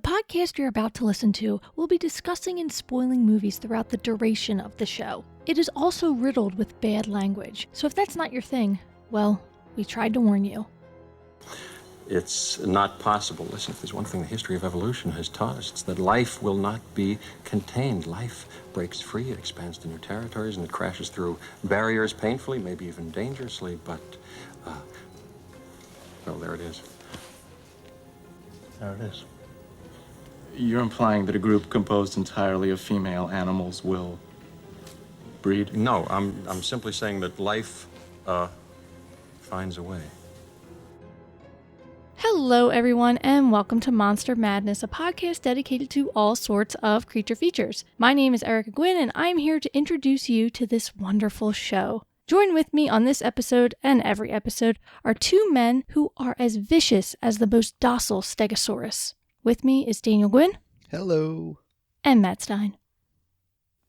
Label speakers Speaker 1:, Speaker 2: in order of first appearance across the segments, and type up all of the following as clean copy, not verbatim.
Speaker 1: podcast you're about to listen to will be discussing and spoiling movies throughout the duration of the show. It is also riddled with bad language, so if that's not your thing, well, we tried to warn you.
Speaker 2: It's not possible. Listen, if there's one thing the history of evolution has taught us, it's that life will not be contained. Life breaks free, it expands to new territories, and it crashes through barriers painfully, maybe even dangerously, but, well, there it is. There it is.
Speaker 3: You're implying that a group composed entirely of female animals will breed?
Speaker 2: No, I'm simply saying that life, finds a way.
Speaker 1: Hello, everyone, and welcome to Monster Madness, a podcast dedicated to all sorts of creature features. My name is Erika Gwynn, and I'm here to introduce you to this wonderful show. Join with me on this episode and every episode are two men who are as vicious as the most docile Stegosaurus. With me is Daniel Gwynn.
Speaker 4: Hello.
Speaker 1: And Matt Stein.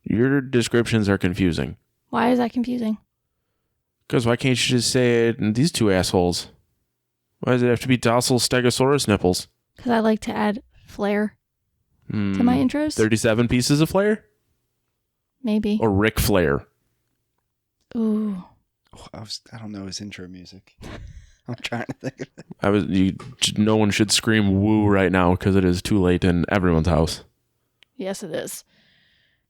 Speaker 5: Your descriptions are confusing.
Speaker 1: Why is that confusing?
Speaker 5: Because why can't you just say it in these two assholes? Why does it have to be docile Stegosaurus nipples?
Speaker 1: Because I like to add flair to my intros.
Speaker 5: 37 pieces of flair?
Speaker 1: Maybe.
Speaker 5: Or Ric Flair?
Speaker 1: Ooh.
Speaker 4: I don't know his intro music. I'm trying to think of it.
Speaker 5: No one should scream woo right now because it is too late in everyone's house.
Speaker 1: Yes, it is.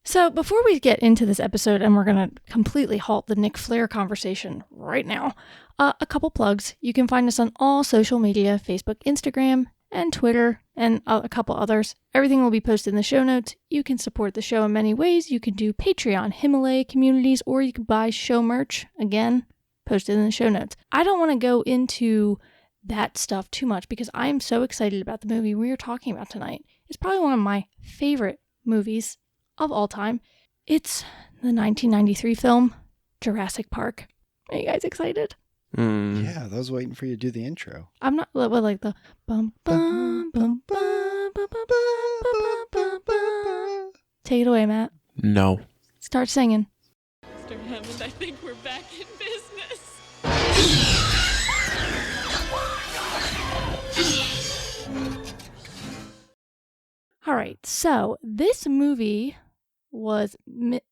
Speaker 1: So before we get into this episode, and we're going to completely halt the Nick Flair conversation right now, a couple plugs. You can find us on all social media, Facebook, Instagram, and Twitter, and a couple others. Everything will be posted in the show notes. You can support the show in many ways. You can do Patreon, Himalaya communities, or you can buy show merch. Again, posted in the show notes. I don't want to go into that stuff too much because I am so excited about the movie we are talking about tonight. It's probably one of my favorite movies of all time. It's the 1993 film, Jurassic Park. Are you guys excited?
Speaker 4: Yeah, I was waiting for you to do the intro.
Speaker 1: I'm not like the bum bum bum bum bum bum bum bum bum. Take it away, Matt.
Speaker 5: No.
Speaker 1: Start singing.
Speaker 6: Mr. Hammond, I think we're back in business.
Speaker 1: All right, so this movie was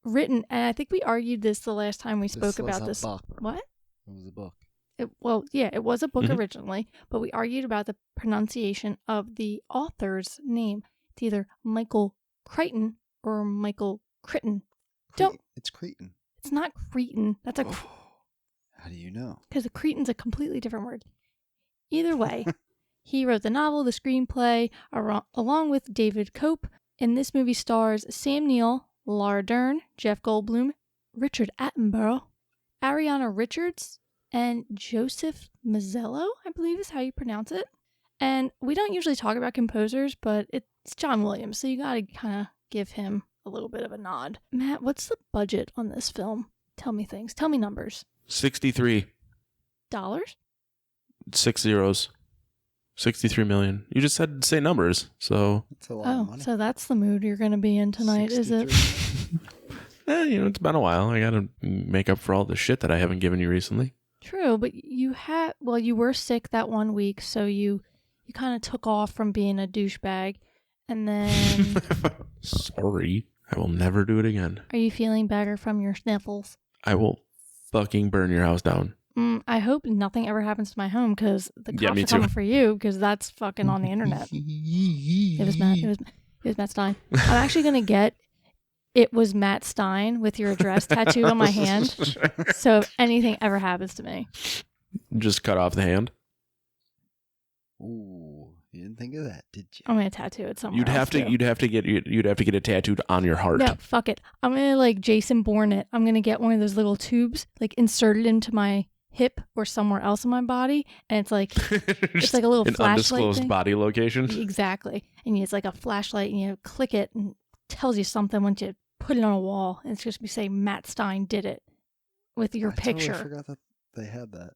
Speaker 1: written, and I think we argued this the last time we spoke about this.
Speaker 4: Book.
Speaker 1: What?
Speaker 4: It was a book.
Speaker 1: It was a book originally, but we argued about the pronunciation of the author's name. It's either Michael Crichton or Michael Crichton.
Speaker 4: It's Cretan.
Speaker 1: It's not Cretan. That's a...
Speaker 4: How do you know?
Speaker 1: Because Cretan's a completely different word. Either way, he wrote the novel, the screenplay, along with David Cope. And this movie stars Sam Neill, Laura Dern, Jeff Goldblum, Richard Attenborough, Ariana Richards, and Joseph Mazzello, I believe is how you pronounce it. And we don't usually talk about composers, but it's John Williams, so you gotta kind of give him a little bit of a nod. Matt, what's the budget on this film? Tell me things. Tell me numbers.
Speaker 5: 63.
Speaker 1: Dollars?
Speaker 5: 6 zeros. 63 million. You just had to say numbers, so...
Speaker 4: That's a lot of money.
Speaker 1: So that's the mood you're gonna be in tonight, is it?
Speaker 5: It's been a while. I gotta make up for all the shit that I haven't given you recently.
Speaker 1: True, but you were sick that 1 week, so you kind of took off from being a douchebag, and then...
Speaker 5: Sorry. I will never do it again.
Speaker 1: Are you feeling better from your sniffles?
Speaker 5: I will fucking burn your house down.
Speaker 1: I hope nothing ever happens to my home, because the cops
Speaker 5: me
Speaker 1: are coming
Speaker 5: too.
Speaker 1: for you, because that's fucking on the internet. It was Matt Stein. I'm actually going to get "It was Matt Stein" with your address tattooed on my hand, so if anything ever happens to me.
Speaker 5: Just cut off the hand?
Speaker 4: Ooh, you didn't think of that, did you?
Speaker 1: I'm going to tattoo it somewhere
Speaker 5: You'd have to get it tattooed on your heart.
Speaker 1: No, fuck it. I'm going to Jason Bourne it. I'm going to get one of those little tubes, inserted into my hip or somewhere else in my body, and it's it's like a little
Speaker 5: an
Speaker 1: flashlight
Speaker 5: undisclosed
Speaker 1: thing.
Speaker 5: body location.
Speaker 1: Exactly. And it's like a flashlight, and you click it and it tells you something once you put it on a wall, and it's just be say Matt Stein did it with your picture.
Speaker 4: I forgot that they had that.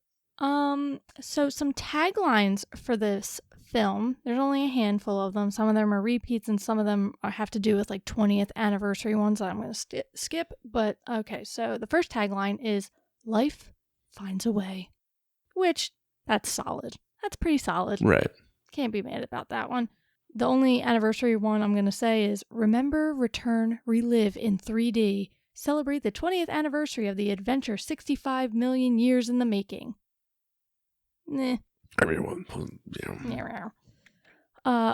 Speaker 1: So some taglines for this film. There's only a handful of them. Some of them are repeats, and some of them have to do with 20th anniversary ones that I'm going to skip. But okay, so the first tagline is "Life finds a way," which that's solid. That's pretty solid.
Speaker 5: Right.
Speaker 1: Can't be mad about that one. The only anniversary one I'm going to say is Remember, Return, Relive in 3D. Celebrate the 20th anniversary of the adventure 65 million years in the making. Nah.
Speaker 5: Everyone,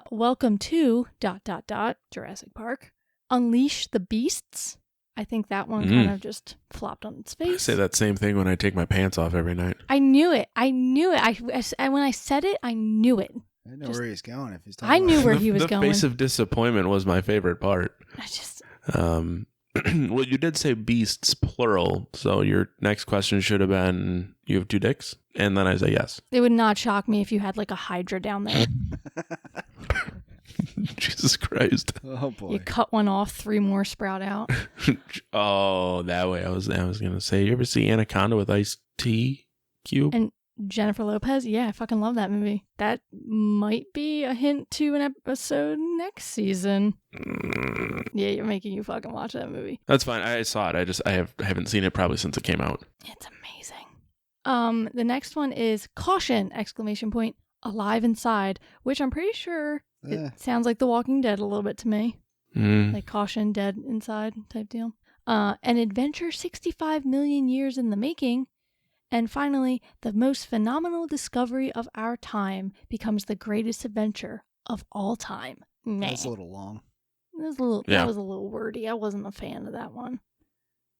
Speaker 1: Welcome to ... Jurassic Park. Unleash the Beasts. I think that one kind of just flopped on its face.
Speaker 5: I say that same thing when I take my pants off every night.
Speaker 1: I knew it. When I said it, I knew it.
Speaker 4: I know where he's going. If he's
Speaker 1: I knew where he was going.
Speaker 5: The face of disappointment was my favorite part.
Speaker 1: I just...
Speaker 5: Well, you did say beasts, plural. So your next question should have been, you have 2 dicks? And then I say yes.
Speaker 1: It would not shock me if you had like a hydra down there.
Speaker 5: Jesus Christ.
Speaker 4: Oh, boy.
Speaker 1: You cut one off, 3 more sprout out.
Speaker 5: Oh, that way. I was going to say, you ever see Anaconda with Ice T Cube?
Speaker 1: And Jennifer Lopez? Yeah, I fucking love that movie. That might be a hint to an episode next season. Yeah, you're making you fucking watch that movie.
Speaker 5: That's fine. I saw it. I haven't seen it probably since it came out.
Speaker 1: It's amazing. The next one is Caution! ! Alive Inside, which I'm pretty sure it sounds like The Walking Dead a little bit to me. Like Caution, Dead Inside type deal. An adventure 65 million years in the making. And finally, the most phenomenal discovery of our time becomes the greatest adventure of all time.
Speaker 4: That's a little long.
Speaker 1: That was a little wordy. I wasn't a fan of that one.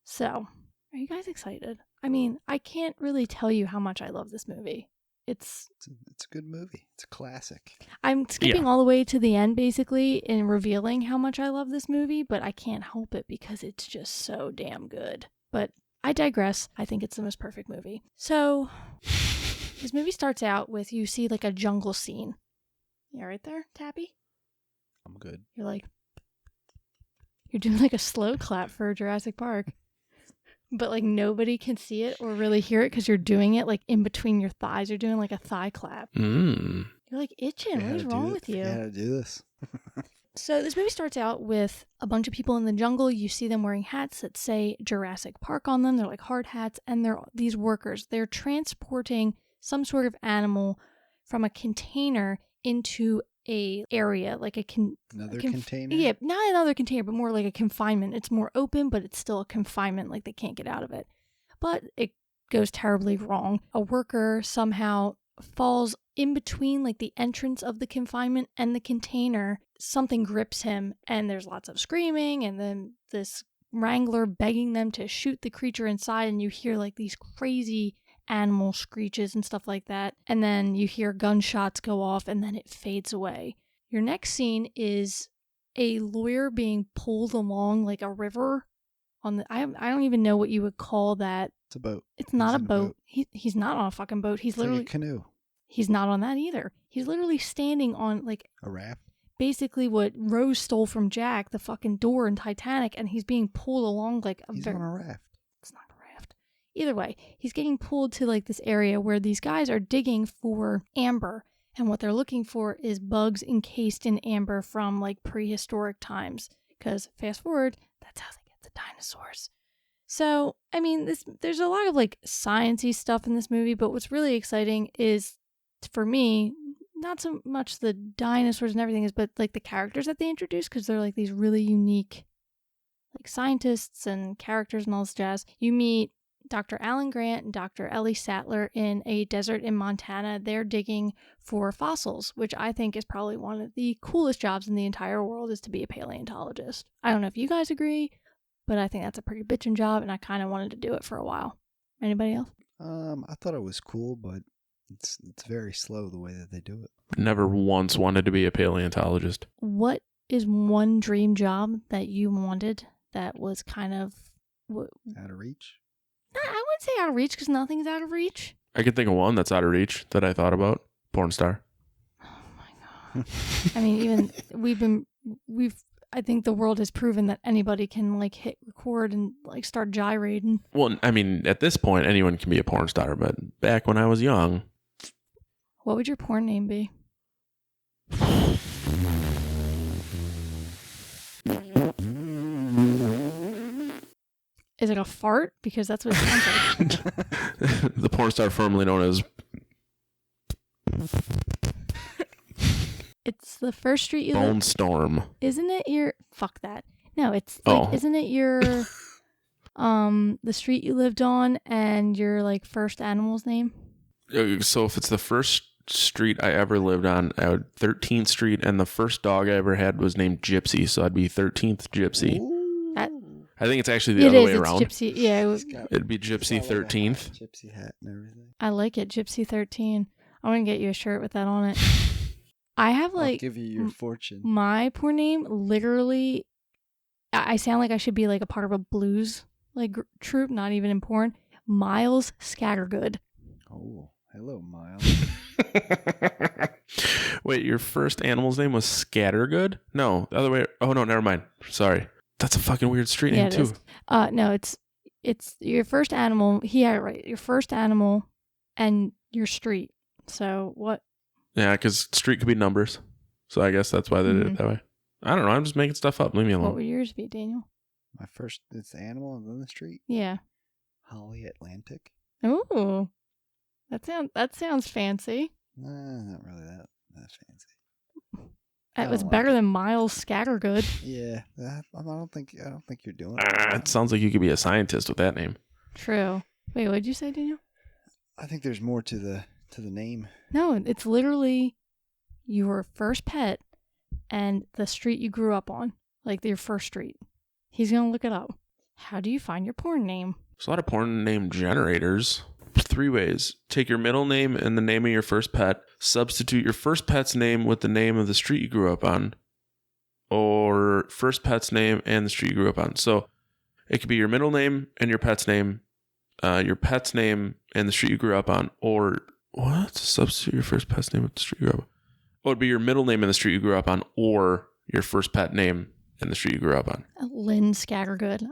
Speaker 1: So, are you guys excited? I mean, I can't really tell you how much I love this movie. It's
Speaker 4: a good movie. It's a classic.
Speaker 1: I'm skipping all the way to the end, basically, in revealing how much I love this movie, but I can't help it because it's just so damn good. But I digress. I think it's the most perfect movie. So, this movie starts out with you see like a jungle scene. You right there, Tappy?
Speaker 4: I'm good.
Speaker 1: You're doing like a slow clap for Jurassic Park. But like nobody can see it or really hear it because you're doing it like in between your thighs. You're doing like a thigh clap. You're like itching. What is wrong with you?
Speaker 4: How to do this.
Speaker 1: So this movie starts out with a bunch of people in the jungle. You see them wearing hats that say Jurassic Park on them. They're like hard hats. And they're these workers. They're transporting some sort of animal from a container into a area, like
Speaker 4: another container?
Speaker 1: Yeah, not another container, but more like a confinement. It's more open, but it's still a confinement, like they can't get out of it. But it goes terribly wrong. A worker somehow falls in between like the entrance of the confinement and the container. Something grips him, and there's lots of screaming, and then this wrangler begging them to shoot the creature inside, and you hear like these crazy animal screeches and stuff like that. And then you hear gunshots go off and then it fades away. Your next scene is a lawyer being pulled along like a river on the I don't even know what you would call that.
Speaker 4: It's a boat.
Speaker 1: It's not a boat. He's not on a fucking boat. He's literally
Speaker 4: like a canoe.
Speaker 1: He's not on that either. He's literally standing on like
Speaker 4: a raft.
Speaker 1: Basically what Rose stole from Jack, the fucking door in Titanic, and he's being pulled along like
Speaker 4: he's on a raft.
Speaker 1: It's not a raft. Either way, he's getting pulled to like this area where these guys are digging for amber, and what they're looking for is bugs encased in amber from like prehistoric times. Because fast forward, that's how they get the dinosaurs. So, I mean, there's a lot of like science-y stuff in this movie, but what's really exciting is, for me, not so much the dinosaurs and everything, but like the characters that they introduce, because they're like these really unique like scientists and characters and all this jazz. You meet Dr. Alan Grant and Dr. Ellie Sattler in a desert in Montana. They're digging for fossils, which I think is probably one of the coolest jobs in the entire world, is to be a paleontologist. I don't know if you guys agree, but I think that's a pretty bitchin' job, and I kind of wanted to do it for a while. Anybody else?
Speaker 4: I thought it was cool, but it's very slow the way that they do it.
Speaker 5: Never once wanted to be a paleontologist.
Speaker 1: What is one dream job that you wanted that was kind of
Speaker 4: out of reach?
Speaker 1: I wouldn't say out of reach, because nothing's out of reach.
Speaker 5: I could think of one that's out of reach that I thought about. Porn star.
Speaker 1: Oh my god. I mean, even I think the world has proven that anybody can like hit record and like start gyrating.
Speaker 5: Well, I mean, at this point, anyone can be a porn star, but back when I was young.
Speaker 1: What would your porn name be? Is it a fart? Because that's what it sounds like.
Speaker 5: The porn star formerly known as...
Speaker 1: It's the first street you
Speaker 5: Bone Storm.
Speaker 1: Isn't it your... Fuck that. No, it's like, isn't it your... the street you lived on and your, like, first animal's name?
Speaker 5: So if it's the first street I ever lived on, I would 13th Street, and the first dog I ever had was named Gypsy, so I'd be 13th Gypsy. I think it's actually the other way around.
Speaker 1: Gypsy, yeah.
Speaker 5: It'd be Gypsy 13th.
Speaker 4: Gypsy hat and everything.
Speaker 1: I like it, Gypsy 13. I want to get you a shirt with that on it. I have like...
Speaker 4: I'll give you your fortune.
Speaker 1: My poor name, literally, I sound like I should be like a part of a blues like troupe, not even in porn. Miles Scattergood.
Speaker 4: Oh, hello, Miles.
Speaker 3: Wait, your first animal's name was Scattergood? No, the other way. Oh, no, never mind. Sorry. That's a fucking weird street name, too.
Speaker 1: No, it's your first animal. He had it right. Your first animal and your street. So what?
Speaker 3: Yeah, because street could be numbers. So I guess that's why they did it that way. I don't know. I'm just making stuff up. Leave me alone.
Speaker 1: What would yours be, Daniel?
Speaker 4: My first, it's the animal and then the street.
Speaker 1: Yeah.
Speaker 4: Holly Atlantic.
Speaker 1: Ooh, that sounds fancy.
Speaker 4: Not really that fancy.
Speaker 1: That was better than Miles Scattergood.
Speaker 4: Yeah, I don't think you're doing it.
Speaker 3: It sounds like you could be a scientist with that name.
Speaker 1: True. Wait, what did you say, Daniel?
Speaker 4: I think there's more to the name.
Speaker 1: No, it's literally your first pet and the street you grew up on, like your first street. He's gonna look it up. How do you find your porn name?
Speaker 3: There's a lot of porn name generators. 3 ways. Take your middle name and the name of your first pet. Substitute your first pet's name with the name of the street you grew up on. Or first pet's name and the street you grew up on. So it could be your middle name and your pet's name and the street you grew up on. Or what? Substitute your first pet's name with the street you grew up on. Or it'd be your middle name and the street you grew up on, or your first pet name and the street you grew up on.
Speaker 1: Lynn Scattergood.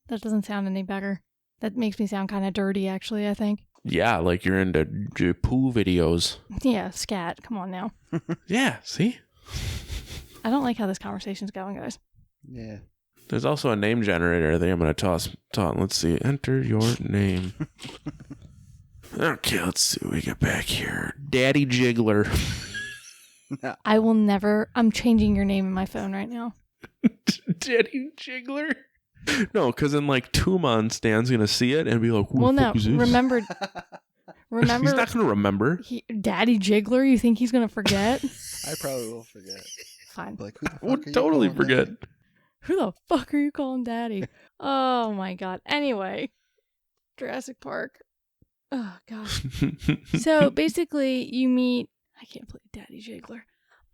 Speaker 1: That doesn't sound any better. That makes me sound kind of dirty, actually, I think.
Speaker 3: Yeah, like you're into poo videos.
Speaker 1: Yeah, scat. Come on now.
Speaker 3: Yeah, see?
Speaker 1: I don't like how this conversation's going, guys.
Speaker 4: Yeah.
Speaker 3: There's also a name generator I think I'm going to toss. Let's see. Enter your name. Okay, let's see what we got back here. Daddy Jiggler.
Speaker 1: I will never... I'm changing your name in my phone right now.
Speaker 3: Daddy Jiggler? No, because in like 2 months, Dan's going to see it and be like,
Speaker 1: well, no, remember...
Speaker 3: He's not going to remember.
Speaker 1: Daddy Jiggler? You think he's going to forget?
Speaker 4: I probably will forget.
Speaker 1: Fine.
Speaker 4: Like, who the fuck
Speaker 3: We'll
Speaker 4: are you
Speaker 3: totally
Speaker 4: calling
Speaker 3: forget.
Speaker 4: Daddy?
Speaker 1: Who the fuck are you calling Daddy? Oh my god. Anyway, Jurassic Park. Oh gosh. So basically, you meet... I can't believe Daddy Jiggler.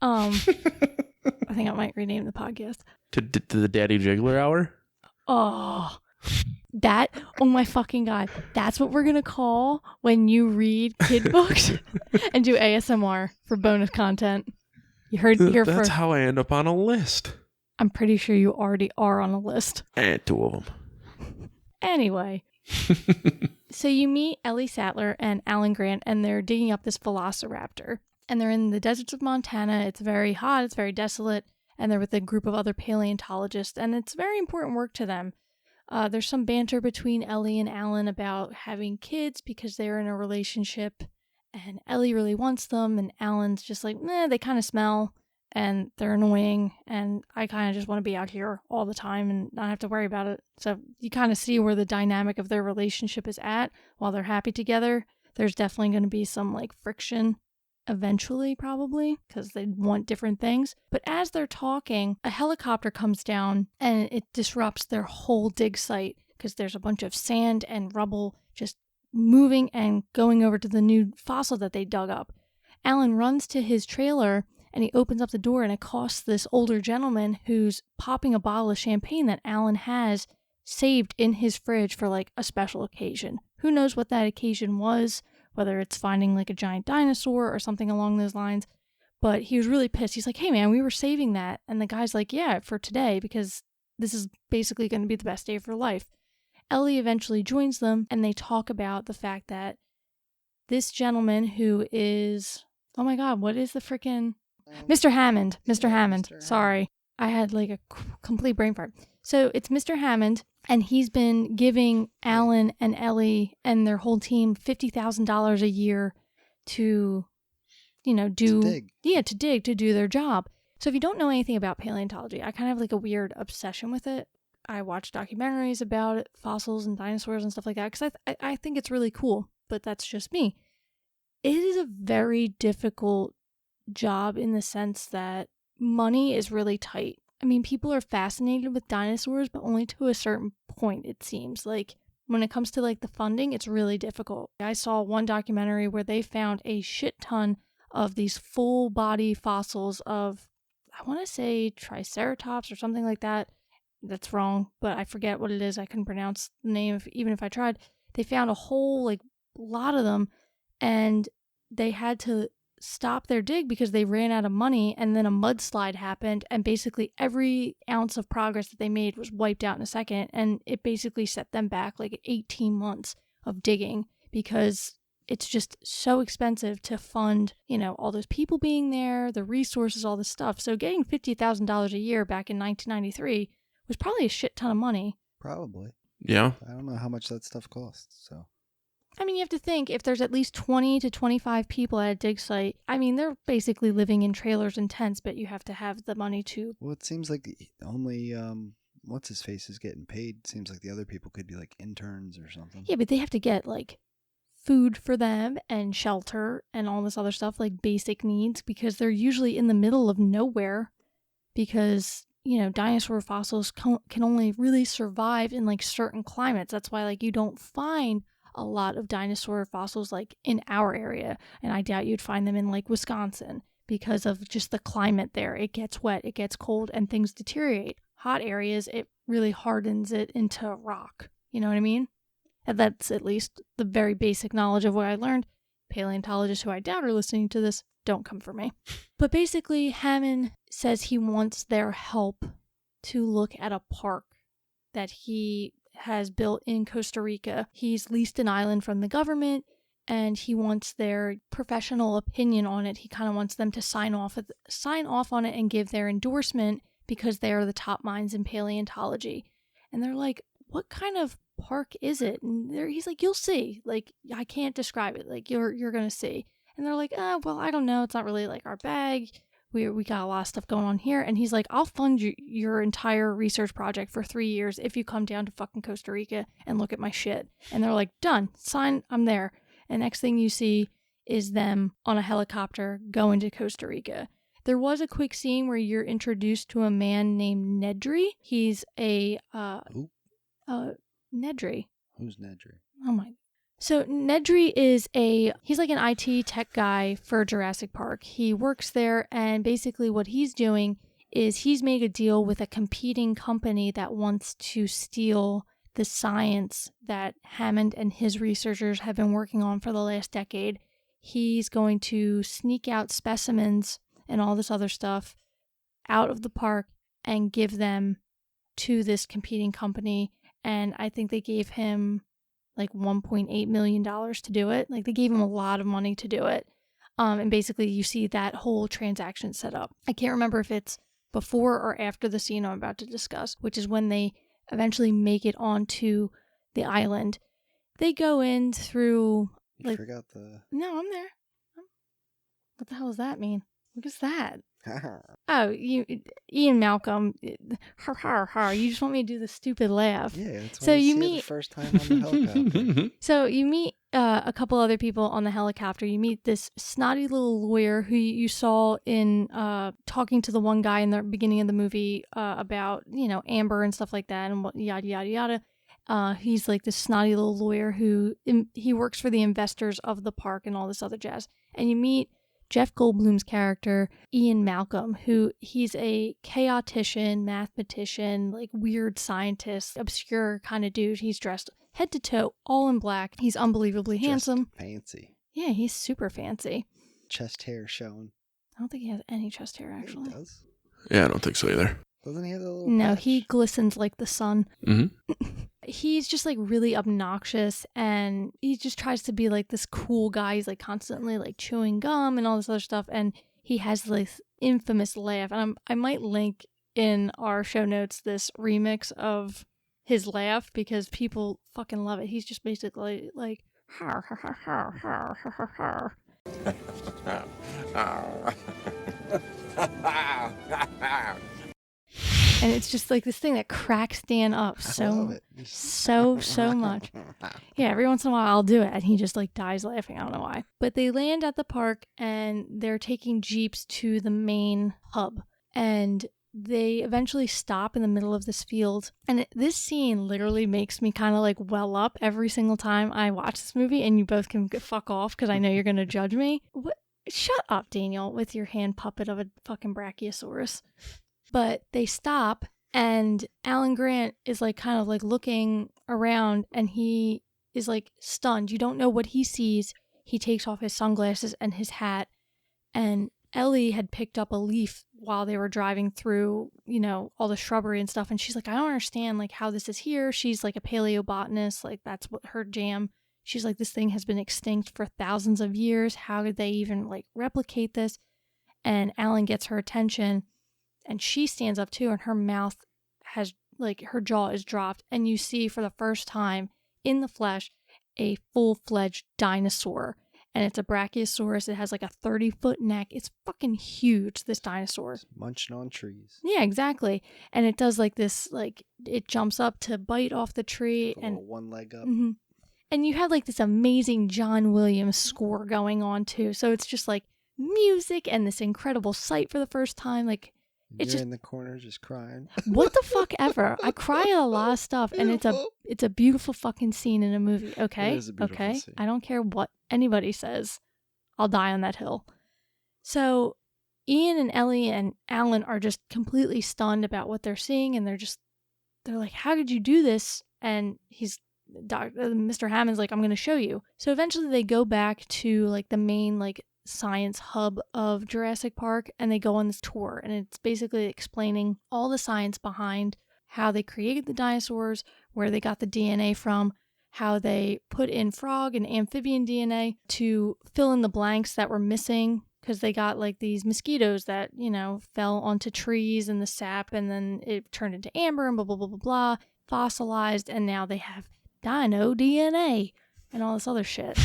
Speaker 1: I think I might rename the podcast.
Speaker 3: To the Daddy Jiggler Hour?
Speaker 1: Oh, oh my fucking god. That's what we're going to call when you read kid books and do ASMR for bonus content. You heard here first.
Speaker 3: That's how I end up on a list.
Speaker 1: I'm pretty sure you already are on a list.
Speaker 3: And 2 of them.
Speaker 1: Anyway. So you meet Ellie Sattler and Alan Grant, and they're digging up this velociraptor. And they're in the deserts of Montana. It's very hot. It's very desolate. And they're with a group of other paleontologists. And it's very important work to them. There's some banter between Ellie and Alan about having kids because they're in a relationship. And Ellie really wants them. And Alan's just like, they kind of smell. And they're annoying. And I kind of just want to be out here all the time and not have to worry about it. So you kind of see where the dynamic of their relationship is at while they're happy together. There's definitely going to be some like friction. Eventually, probably, because they want different things. But as they're talking, a helicopter comes down and it disrupts their whole dig site because there's a bunch of sand and rubble just moving and going over to the new fossil that they dug up. Alan runs to his trailer and he opens up the door and accosts this older gentleman who's popping a bottle of champagne that Alan has saved in his fridge for like a special occasion. Who knows what that occasion was? Whether it's finding like a giant dinosaur or something along those lines. But he was really pissed. He's like, hey man, we were saving that. And the guy's like, yeah, for today, because this is basically going to be the best day of your life. Ellie eventually joins them and they talk about the fact that this gentleman who is, oh my god, what is the freaking... Mr. Hammond. Sorry. I had like a complete brain fart. So it's Mr. Hammond, and he's been giving Alan and Ellie and their whole team $50,000 a year to
Speaker 4: dig.
Speaker 1: Yeah, to dig, to do their job. So if you don't know anything about paleontology, I kind of have like a weird obsession with it. I watch documentaries about it, fossils and dinosaurs and stuff like that, because I think it's really cool, but that's just me. It is a very difficult job in the sense that money is really tight. I mean, people are fascinated with dinosaurs, but only to a certain point, it seems. Like, when it comes to like the funding, it's really difficult. I saw one documentary where they found a shit ton of these full body fossils of, I want to say Triceratops or something like that. That's wrong, but I forget what it is. I couldn't pronounce the name even if I tried. They found a whole like lot of them, and they had to stop their dig because they ran out of money, and then a mudslide happened, and basically every ounce of progress that they made was wiped out in a second, and it basically set them back like 18 months of digging because it's just so expensive to fund, all those people being there, the resources, all this stuff. So getting $50,000 a year back in 1993 was probably a shit ton of money.
Speaker 4: Probably.
Speaker 3: Yeah.
Speaker 4: I don't know how much that stuff costs, so.
Speaker 1: I mean, you have to think, if there's at least 20 to 25 people at a dig site, I mean, they're basically living in trailers and tents, but you have to have the money to...
Speaker 4: Well, it seems like only, what's-his-face is getting paid. Seems like the other people could be, like, interns or something.
Speaker 1: Yeah, but they have to get, like, food for them and shelter and all this other stuff, like basic needs, because they're usually in the middle of nowhere because... dinosaur fossils can only really survive in like certain climates. That's why like you don't find a lot of dinosaur fossils like in our area, and I doubt you'd find them in like Wisconsin because of just the climate there. It gets wet, it gets cold, and things deteriorate. Hot areas, it really hardens it into rock. You know what I mean? And that's at least the very basic knowledge of what I learned. Paleontologists who I doubt are listening to this, don't come for me. But basically, Hammond says he wants their help to look at a park that he has built in Costa Rica. He's leased an island from the government, and he wants their professional opinion on it. He kind of wants them to sign off on it and give their endorsement because they are the top minds in paleontology. And they're like, what kind of park is it? And he's like, you'll see. Like, I can't describe it. Like, you're going to see. And they're like, well, I don't know. It's not really like our bag. We got a lot of stuff going on here. And he's like, I'll fund your entire research project for 3 years if you come down to fucking Costa Rica and look at my shit. And they're like, done. Sign. I'm there. And next thing you see is them on a helicopter going to Costa Rica. There was a quick scene where you're introduced to a man named Nedry. He's a...
Speaker 4: Who?
Speaker 1: Nedry.
Speaker 4: Who's Nedry?
Speaker 1: Oh my... So Nedry he's like an IT tech guy for Jurassic Park. He works there, and basically what he's doing is he's made a deal with a competing company that wants to steal the science that Hammond and his researchers have been working on for the last decade. He's going to sneak out specimens and all this other stuff out of the park and give them to this competing company. And I think they gave him like $1.8 million to do it. Like, they gave him a lot of money to do it. And basically you see that whole transaction set up. I can't remember if it's before or after the scene I'm about to discuss, which is when they eventually make it onto the island. They go in through...
Speaker 4: You forgot the...
Speaker 1: No, I'm there. What the hell does that mean? What is that? Oh, Ian Malcolm. You just want me to do the stupid laugh.
Speaker 4: Yeah, that's
Speaker 1: so
Speaker 4: you meet the first time on the helicopter.
Speaker 1: So you meet a couple other people on the helicopter. You meet this snotty little lawyer who you saw in talking to the one guy in the beginning of the movie about Amber and stuff like that and what yada yada yada. He's like this snotty little lawyer who he works for the investors of the park and all this other jazz. And you meet Jeff Goldblum's character, Ian Malcolm, who he's a chaotician, mathematician, like weird scientist, obscure kind of dude. He's dressed head to toe, all in black. He's unbelievably handsome.
Speaker 4: Fancy.
Speaker 1: Yeah, he's super fancy.
Speaker 4: Chest hair showing.
Speaker 1: I don't think he has any chest hair, actually.
Speaker 4: He does.
Speaker 3: Yeah, I don't think so either.
Speaker 4: Doesn't he have a little
Speaker 1: No,
Speaker 4: patch?
Speaker 1: he glistens like the sun.
Speaker 3: Mm-hmm.
Speaker 1: He's just like really obnoxious, and he just tries to be like this cool guy. He's like constantly like chewing gum and all this other stuff, and he has this infamous laugh. And I might link in our show notes this remix of his laugh because people fucking love it. He's just basically like har har har har har har har. And it's just like this thing that cracks Dan up so much. Yeah, every once in a while I'll do it and he just like dies laughing. I don't know why. But they land at the park and they're taking Jeeps to the main hub. And they eventually stop in the middle of this field. And this scene literally makes me kind of like well up every single time I watch this movie. And you both can fuck off because I know you're going to judge me. What? Shut up, Daniel, with your hand puppet of a fucking Brachiosaurus. But they stop and Alan Grant is like kind of like looking around and he is like stunned. You don't know what he sees. He takes off his sunglasses and his hat, and Ellie had picked up a leaf while they were driving through, you know, all the shrubbery and stuff. And she's like, I don't understand like how this is here. She's like a paleobotanist. Like that's what her jam. She's like, this thing has been extinct for thousands of years. How did they even like replicate this? And Alan gets her attention. And she stands up too, and her mouth has, like, her jaw is dropped. And you see for the first time in the flesh a full-fledged dinosaur. And it's a Brachiosaurus. It has like a 30-foot neck. It's fucking huge, this dinosaur.
Speaker 4: It's munching on trees.
Speaker 1: Yeah, exactly. And it does like this, like, it jumps up to bite off the tree.
Speaker 4: And one leg up.
Speaker 1: Mm-hmm. And you have like this amazing John Williams score going on too. So it's just like music and this incredible sight for the first time. Like,
Speaker 4: You're just in the corner just crying.
Speaker 1: What the fuck ever. I cry at a lot of stuff and it's a beautiful fucking scene in a movie, okay?
Speaker 4: It is a beautiful scene.
Speaker 1: I don't care what anybody says. I'll die on that hill. So Ian and Ellie and Alan are just completely stunned about what they're seeing, and they're like, how did you do this? And Mr. Hammond's like, I'm going to show you. So eventually they go back to like the main like science hub of Jurassic Park, and they go on this tour, and it's basically explaining all the science behind how they created the dinosaurs, where they got the DNA from, how they put in frog and amphibian DNA to fill in the blanks that were missing, because they got like these mosquitoes that, you know, fell onto trees and the sap, and then it turned into amber and blah blah blah blah blah, fossilized, and now they have dino DNA and all this other shit.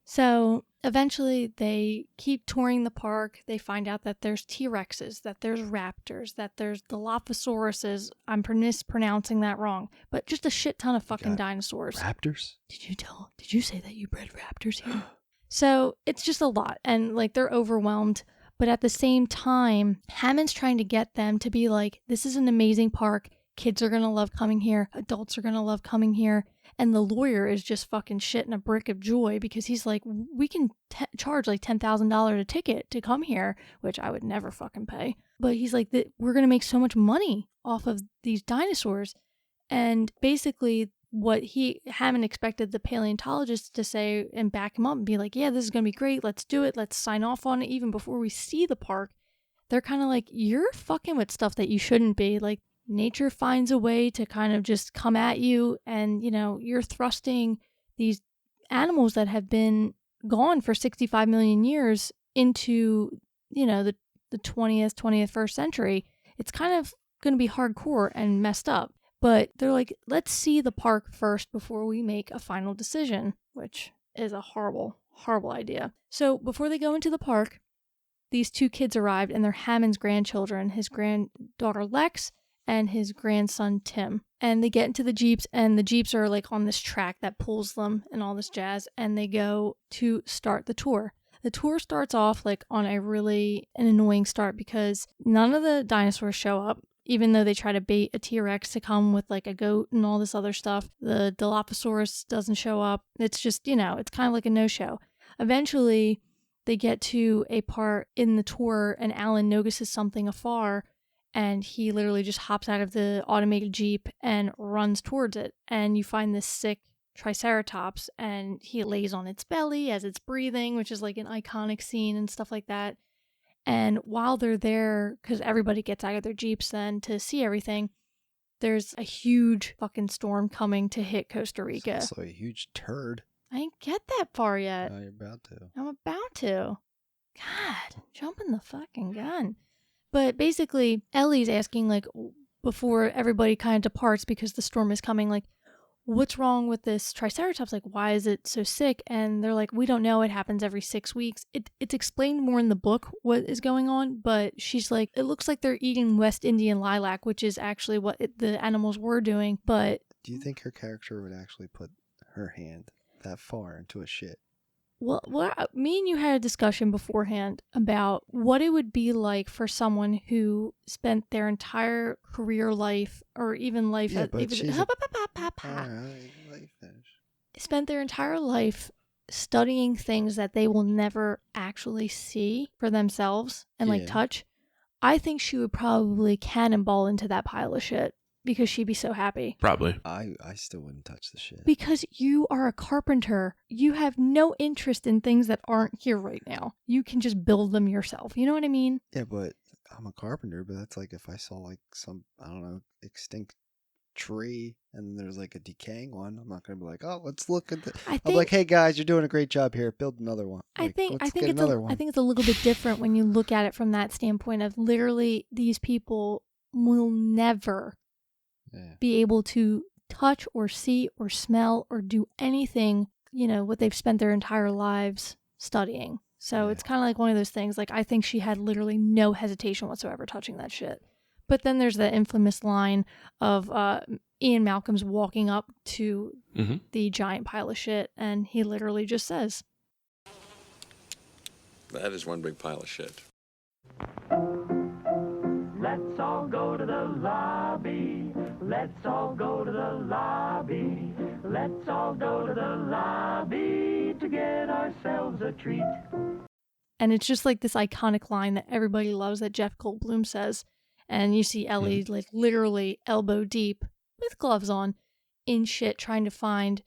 Speaker 1: So eventually they keep touring the park. They find out that there's T-Rexes, that there's raptors, that there's Dilophosauruses. I'm mispronouncing that wrong, but just a shit ton of fucking dinosaurs.
Speaker 4: Raptors?
Speaker 1: Did you say that you bred raptors here? So it's just a lot, and like they're overwhelmed. But at the same time, Hammond's trying to get them to be like, this is an amazing park. Kids are going to love coming here. Adults are going to love coming here. And the lawyer is just fucking shitting a brick of joy because he's like, we can charge like $10,000 a ticket to come here, which I would never fucking pay. But he's like, we're going to make so much money off of these dinosaurs. And basically what Hammond expected the paleontologists to say and back him up and be like, yeah, this is going to be great. Let's do it. Let's sign off on it even before we see the park. They're kind of like, you're fucking with stuff that you shouldn't be. Like, nature finds a way to kind of just come at you, and, you know, you're thrusting these animals that have been gone for 65 million years into, you know, the 21st century. It's kind of going to be hardcore and messed up. But they're like, let's see the park first before we make a final decision, which is a horrible, horrible idea. So before they go into the park, these two kids arrived, and they're Hammond's grandchildren, his granddaughter Lex and his grandson Tim. And they get into the Jeeps, and the Jeeps are like on this track that pulls them and all this jazz, and they go to start the tour. The tour starts off like on an annoying start because none of the dinosaurs show up, even though they try to bait a T-Rex to come with like a goat and all this other stuff. The Dilophosaurus doesn't show up. It's just, you know, it's kind of like a no-show. Eventually, they get to a part in the tour, and Alan notices something afar, and he literally just hops out of the automated Jeep and runs towards it. And you find this sick Triceratops, and he lays on its belly as it's breathing, which is like an iconic scene and stuff like that. And while they're there, because everybody gets out of their Jeeps then to see everything, there's a huge fucking storm coming to hit Costa Rica.
Speaker 4: It's also a huge turd.
Speaker 1: I didn't get that far yet.
Speaker 4: No, you're about to.
Speaker 1: I'm about to. God, jumping the fucking gun. But basically, Ellie's asking, like, before everybody kind of departs because the storm is coming, like, what's wrong with this Triceratops? Like, why is it so sick? And they're like, we don't know. It happens every 6 weeks. It's explained more in the book what is going on, but she's like, it looks like they're eating West Indian lilac, which is actually what the animals were doing. But
Speaker 4: do you think her character would actually put her hand that far into a shit?
Speaker 1: Well, me and you had a discussion beforehand about what it would be like for someone who spent their entire career life, or even life, spent their entire life studying things that they will never actually see for themselves and like touch. I think she would probably cannonball into that pile of shit. Because she'd be so happy.
Speaker 3: Probably.
Speaker 4: I still wouldn't touch the shit.
Speaker 1: Because you are a carpenter. You have no interest in things that aren't here right now. You can just build them yourself. You know what I mean?
Speaker 4: Yeah, but I'm a carpenter, but that's like if I saw like some, I don't know, extinct tree and there's like a decaying one, I'm not going to be like, oh, let's look at the... I'm like, hey guys, you're doing a great job here. Build another one.
Speaker 1: I think it's a little bit different when you look at it from that standpoint of literally these people will never... be able to touch or see or smell or do anything, what they've spent their entire lives studying. So it's kind of like one of those things, like I think she had literally no hesitation whatsoever touching that shit. But then there's the infamous line of Ian Malcolm's walking up to the giant pile of shit, and he literally just says,
Speaker 2: "That is one big pile of shit."
Speaker 7: Let's all go to the lobby. Let's all go to the lobby. Let's all go to the lobby to get ourselves a treat.
Speaker 1: And it's just like this iconic line that everybody loves that Jeff Goldblum says. And you see Ellie like literally elbow deep with gloves on in shit trying to find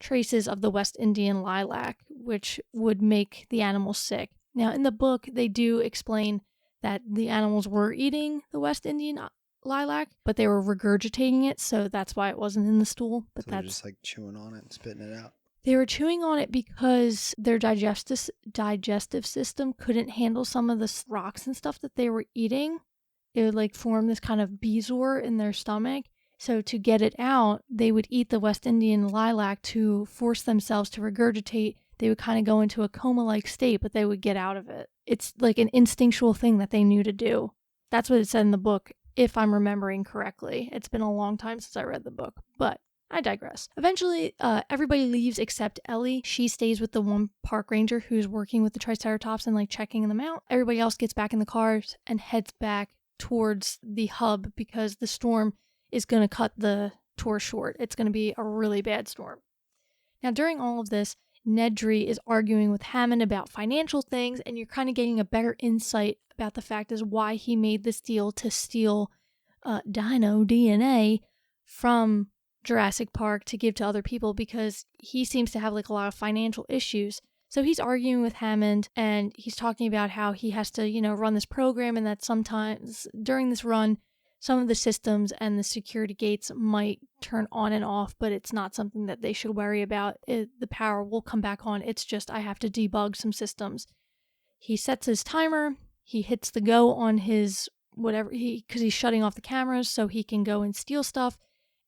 Speaker 1: traces of the West Indian lilac, which would make the animals sick. Now in the book, they do explain that the animals were eating the West Indian lilac, but they were regurgitating it, so that's why it wasn't in the stool. But
Speaker 4: so they're just like chewing on it and spitting it out.
Speaker 1: They were chewing on it because their digestive system couldn't handle some of the rocks and stuff that they were eating. It would like form this kind of bezoar in their stomach. So to get it out, they would eat the West Indian lilac to force themselves to regurgitate. They would kind of go into a coma-like state, but they would get out of it. It's like an instinctual thing that they knew to do. That's what it said in the book, if I'm remembering correctly. It's been a long time since I read the book, but I digress. Eventually, everybody leaves except Ellie. She stays with the one park ranger who's working with the Triceratops and like checking them out. Everybody else gets back in the cars and heads back towards the hub because the storm is going to cut the tour short. It's going to be a really bad storm. Now, during all of this, Nedry is arguing with Hammond about financial things, and you're kind of getting a better insight about the fact as why he made this deal to steal dino DNA from Jurassic Park to give to other people, because he seems to have like a lot of financial issues. So he's arguing with Hammond, and he's talking about how he has to, run this program, and that sometimes during this run, some of the systems and the security gates might turn on and off, but it's not something that they should worry about. The power will come back on. It's just I have to debug some systems. He sets his timer. He hits the go on his whatever, because he's shutting off the cameras so he can go and steal stuff.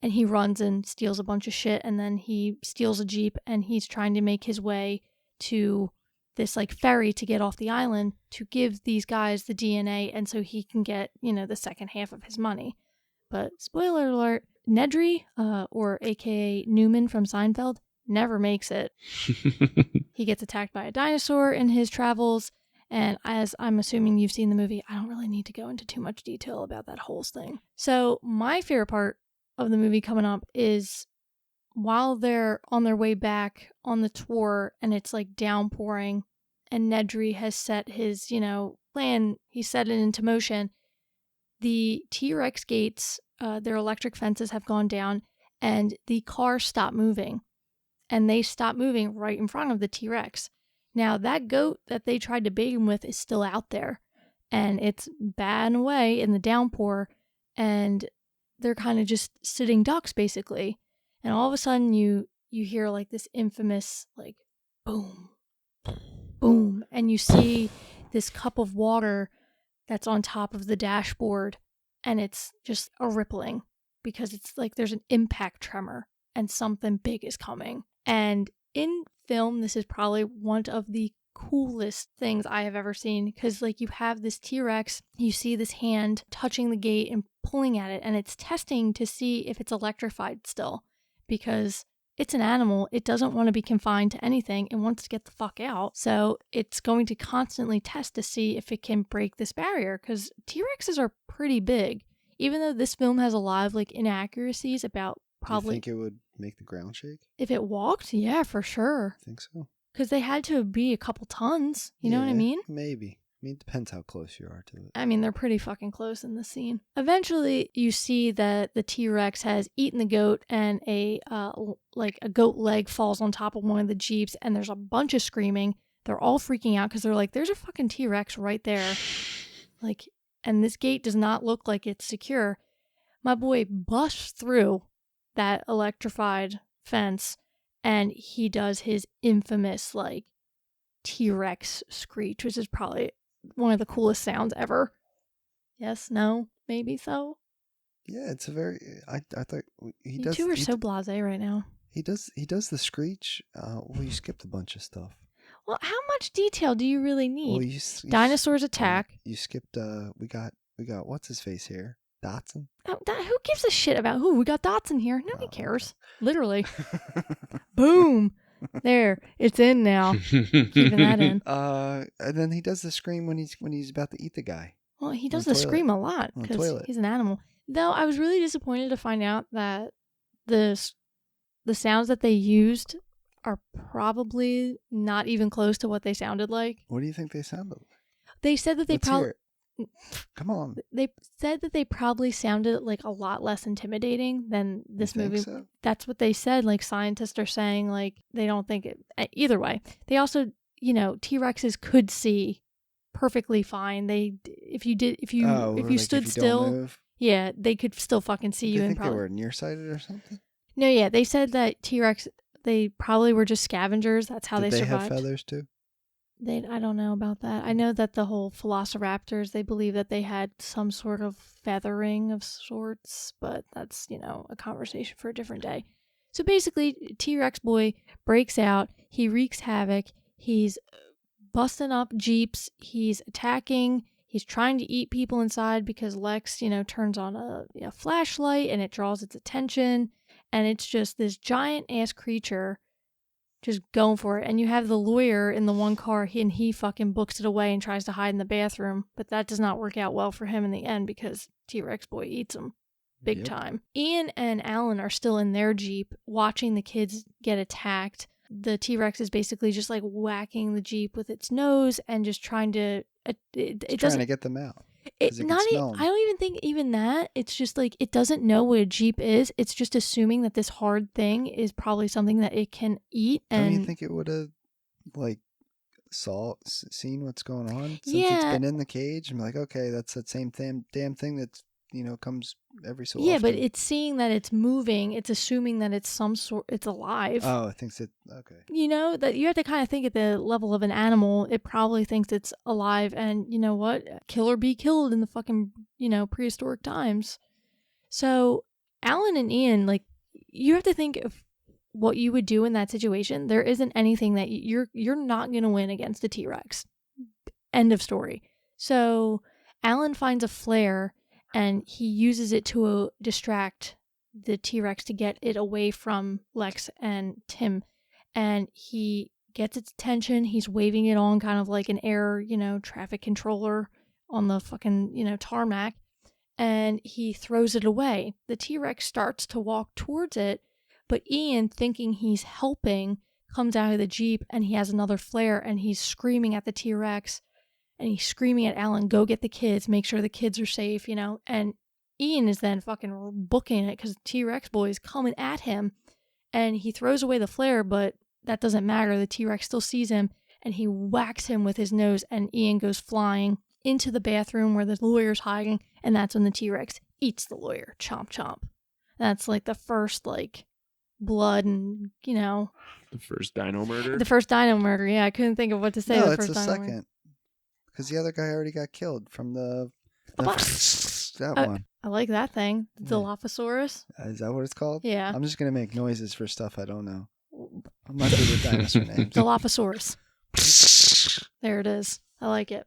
Speaker 1: And he runs and steals a bunch of shit, and then he steals a Jeep, and he's trying to make his way to this like ferry to get off the island to give these guys the DNA, and so he can get, the second half of his money. But spoiler alert, Nedry, or aka Newman from Seinfeld, never makes it. He gets attacked by a dinosaur in his travels, and as I'm assuming you've seen the movie, I don't really need to go into too much detail about that whole thing. So my favorite part of the movie coming up is while they're on their way back on the tour and it's like downpouring and Nedry has set his, plan, he set it into motion. The T-Rex gates, their electric fences have gone down and the cars stop moving, and they stop moving right in front of the T-Rex. Now that goat that they tried to bait him with is still out there, and it's bad away in the downpour, and they're kind of just sitting ducks basically. And all of a sudden you hear like this infamous like boom, boom, and you see this cup of water that's on top of the dashboard, and it's just a rippling because it's like there's an impact tremor. and something big is coming. And in film, this is probably one of the coolest things I have ever seen, because like you have this T-Rex, you see this hand touching the gate and pulling at it, and it's testing to see if it's electrified still, because it's an animal. It doesn't want to be confined to anything. It wants to get the fuck out. So it's going to constantly test to see if it can break this barrier, because T-Rexes are pretty big. Even though this film has a lot of like inaccuracies about probably...
Speaker 4: Do you think it would make the ground shake?
Speaker 1: If it walked? Yeah, for sure.
Speaker 4: I think so.
Speaker 1: Because they had to be a couple tons. You know what I mean?
Speaker 4: Maybe. I mean, it depends how close you are to it.
Speaker 1: I mean, they're pretty fucking close in the scene. Eventually, you see that the T-Rex has eaten the goat, and a goat leg falls on top of one of the Jeeps, and there's a bunch of screaming. They're all freaking out because they're like, there's a fucking T-Rex right there. Like, and this gate does not look like it's secure. My boy busts through that electrified fence, and he does his infamous, like, T-Rex screech, which is probably one of the coolest sounds ever. Yes? No? Maybe so?
Speaker 4: Yeah, it's a very... I thought he
Speaker 1: You
Speaker 4: does...
Speaker 1: two are so blasé right now.
Speaker 4: He does the screech. Well, you skipped a bunch of stuff.
Speaker 1: Well, how much detail do you really need?
Speaker 4: Well, you
Speaker 1: Dinosaurs attack.
Speaker 4: You skipped... We got what's his face here? Dotson?
Speaker 1: Oh, who gives a shit about who? We got Dotson here. Nobody cares. Literally. Boom. There. It's in now. Keeping that in.
Speaker 4: And then he does the scream when he's about to eat the guy.
Speaker 1: Well, he does the scream a lot because he's an animal. Though I was really disappointed to find out that the sounds that they used are probably not even close to what they sounded like.
Speaker 4: What do you think they sounded like?
Speaker 1: They said that they probably...
Speaker 4: Come on.
Speaker 1: They said that they probably sounded like a lot less intimidating than this movie.
Speaker 4: So?
Speaker 1: That's what they said. Like, scientists are saying, like, they don't think it... Either way. They also, T-Rexes could see perfectly fine. If you stood still, yeah, they could still fucking see you.
Speaker 4: Do you think they were nearsighted or something?
Speaker 1: No, yeah, they said that T-Rex, they probably were just scavengers. That's how they survived.
Speaker 4: Did they have feathers too?
Speaker 1: I don't know about that. I know that the whole velociraptors, they believe that they had some sort of feathering of sorts, but that's, a conversation for a different day. So basically, T-Rex boy breaks out. He wreaks havoc. He's busting up Jeeps. He's attacking. He's trying to eat people inside because Lex, turns on a flashlight and it draws its attention. And it's just this giant ass creature just going for it. And you have the lawyer in the one car, and he fucking books it away and tries to hide in the bathroom. But that does not work out well for him in the end because T-Rex boy eats him big time. Ian and Alan are still in their Jeep watching the kids get attacked. The T-Rex is basically just like whacking the Jeep with its nose and just trying to... It's
Speaker 4: trying to get them out.
Speaker 1: I don't even think even that. It's just like it doesn't know what a Jeep is. It's just assuming that this hard thing is probably something that it can eat. And
Speaker 4: don't you think it would have seen what's going on since it's been in the cage and be like, okay, that's that same damn thing that's comes every so often.
Speaker 1: Yeah, but it's seeing that it's moving. It's assuming that it's it's alive.
Speaker 4: Oh, it thinks it. Okay.
Speaker 1: That you have to kind of think at the level of an animal. It probably thinks it's alive, and you know what? Kill or be killed in the fucking prehistoric times. So Alan and Ian, like, you have to think of what you would do in that situation. There isn't anything that you're not gonna win against a T-Rex. End of story. So Alan finds a flare. And he uses it to distract the T-Rex to get it away from Lex and Tim. And he gets its attention. He's waving it on kind of like an air, traffic controller on the fucking, tarmac. And he throws it away. The T-Rex starts to walk towards it. But Ian, thinking he's helping, comes out of the Jeep and he has another flare and he's screaming at the T-Rex. And he's screaming at Alan, go get the kids, make sure the kids are safe, And Ian is then fucking booking it because T-Rex boy is coming at him. And he throws away the flare, but that doesn't matter. The T-Rex still sees him. And he whacks him with his nose. And Ian goes flying into the bathroom where the lawyer's hiding. And that's when the T-Rex eats the lawyer. Chomp, chomp. That's like the first, blood and,
Speaker 5: The first dino murder?
Speaker 1: The first dino murder, yeah. I couldn't think of what to say.
Speaker 4: No,
Speaker 1: the
Speaker 4: it's
Speaker 1: first
Speaker 4: the
Speaker 1: dino
Speaker 4: second.
Speaker 1: murder.
Speaker 4: Because the other guy already got killed from that one.
Speaker 1: I like that thing. The Dilophosaurus.
Speaker 4: Is that what it's called?
Speaker 1: Yeah.
Speaker 4: I'm just going to make noises for stuff I don't know. I'm not good with dinosaur names.
Speaker 1: Dilophosaurus. There it is. I like it.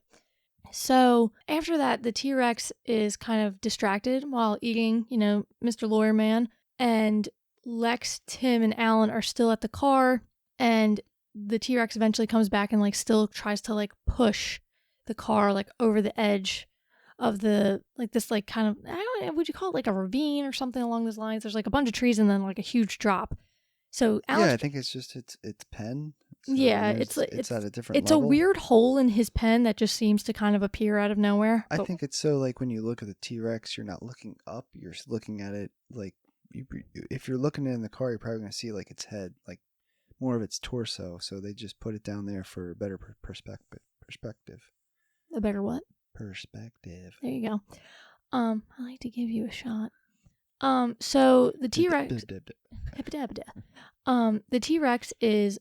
Speaker 1: So after that, the T-Rex is kind of distracted while eating, Mr. Lawyer Man. And Lex, Tim, and Alan are still at the car. And the T-Rex eventually comes back and still tries to push the car over the edge of the this kind of, I don't know, would you call it a ravine or something along those lines? There's a bunch of trees and then a huge drop. So Alan,
Speaker 4: I think it's just its pen. So it's at a different
Speaker 1: it's
Speaker 4: level.
Speaker 1: A weird hole in his pen that just seems to kind of appear out of nowhere.
Speaker 4: I think it's so when you look at the T-Rex, you're not looking up, you're looking at it if you're looking in the car, you're probably going to see its head, more of its torso. So they just put it down there for a better perspective.
Speaker 1: A better what?
Speaker 4: Perspective.
Speaker 1: There you go. I like to give you a shot. So the T-Rex, the T-Rex is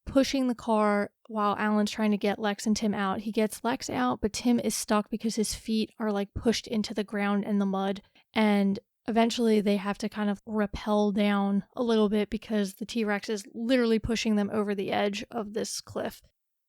Speaker 1: pushing the car while Alan's trying to get Lex and Tim out. He gets Lex out, but Tim is stuck because his feet are pushed into the ground and the mud. And eventually they have to kind of rappel down a little bit because the T-Rex is literally pushing them over the edge of this cliff.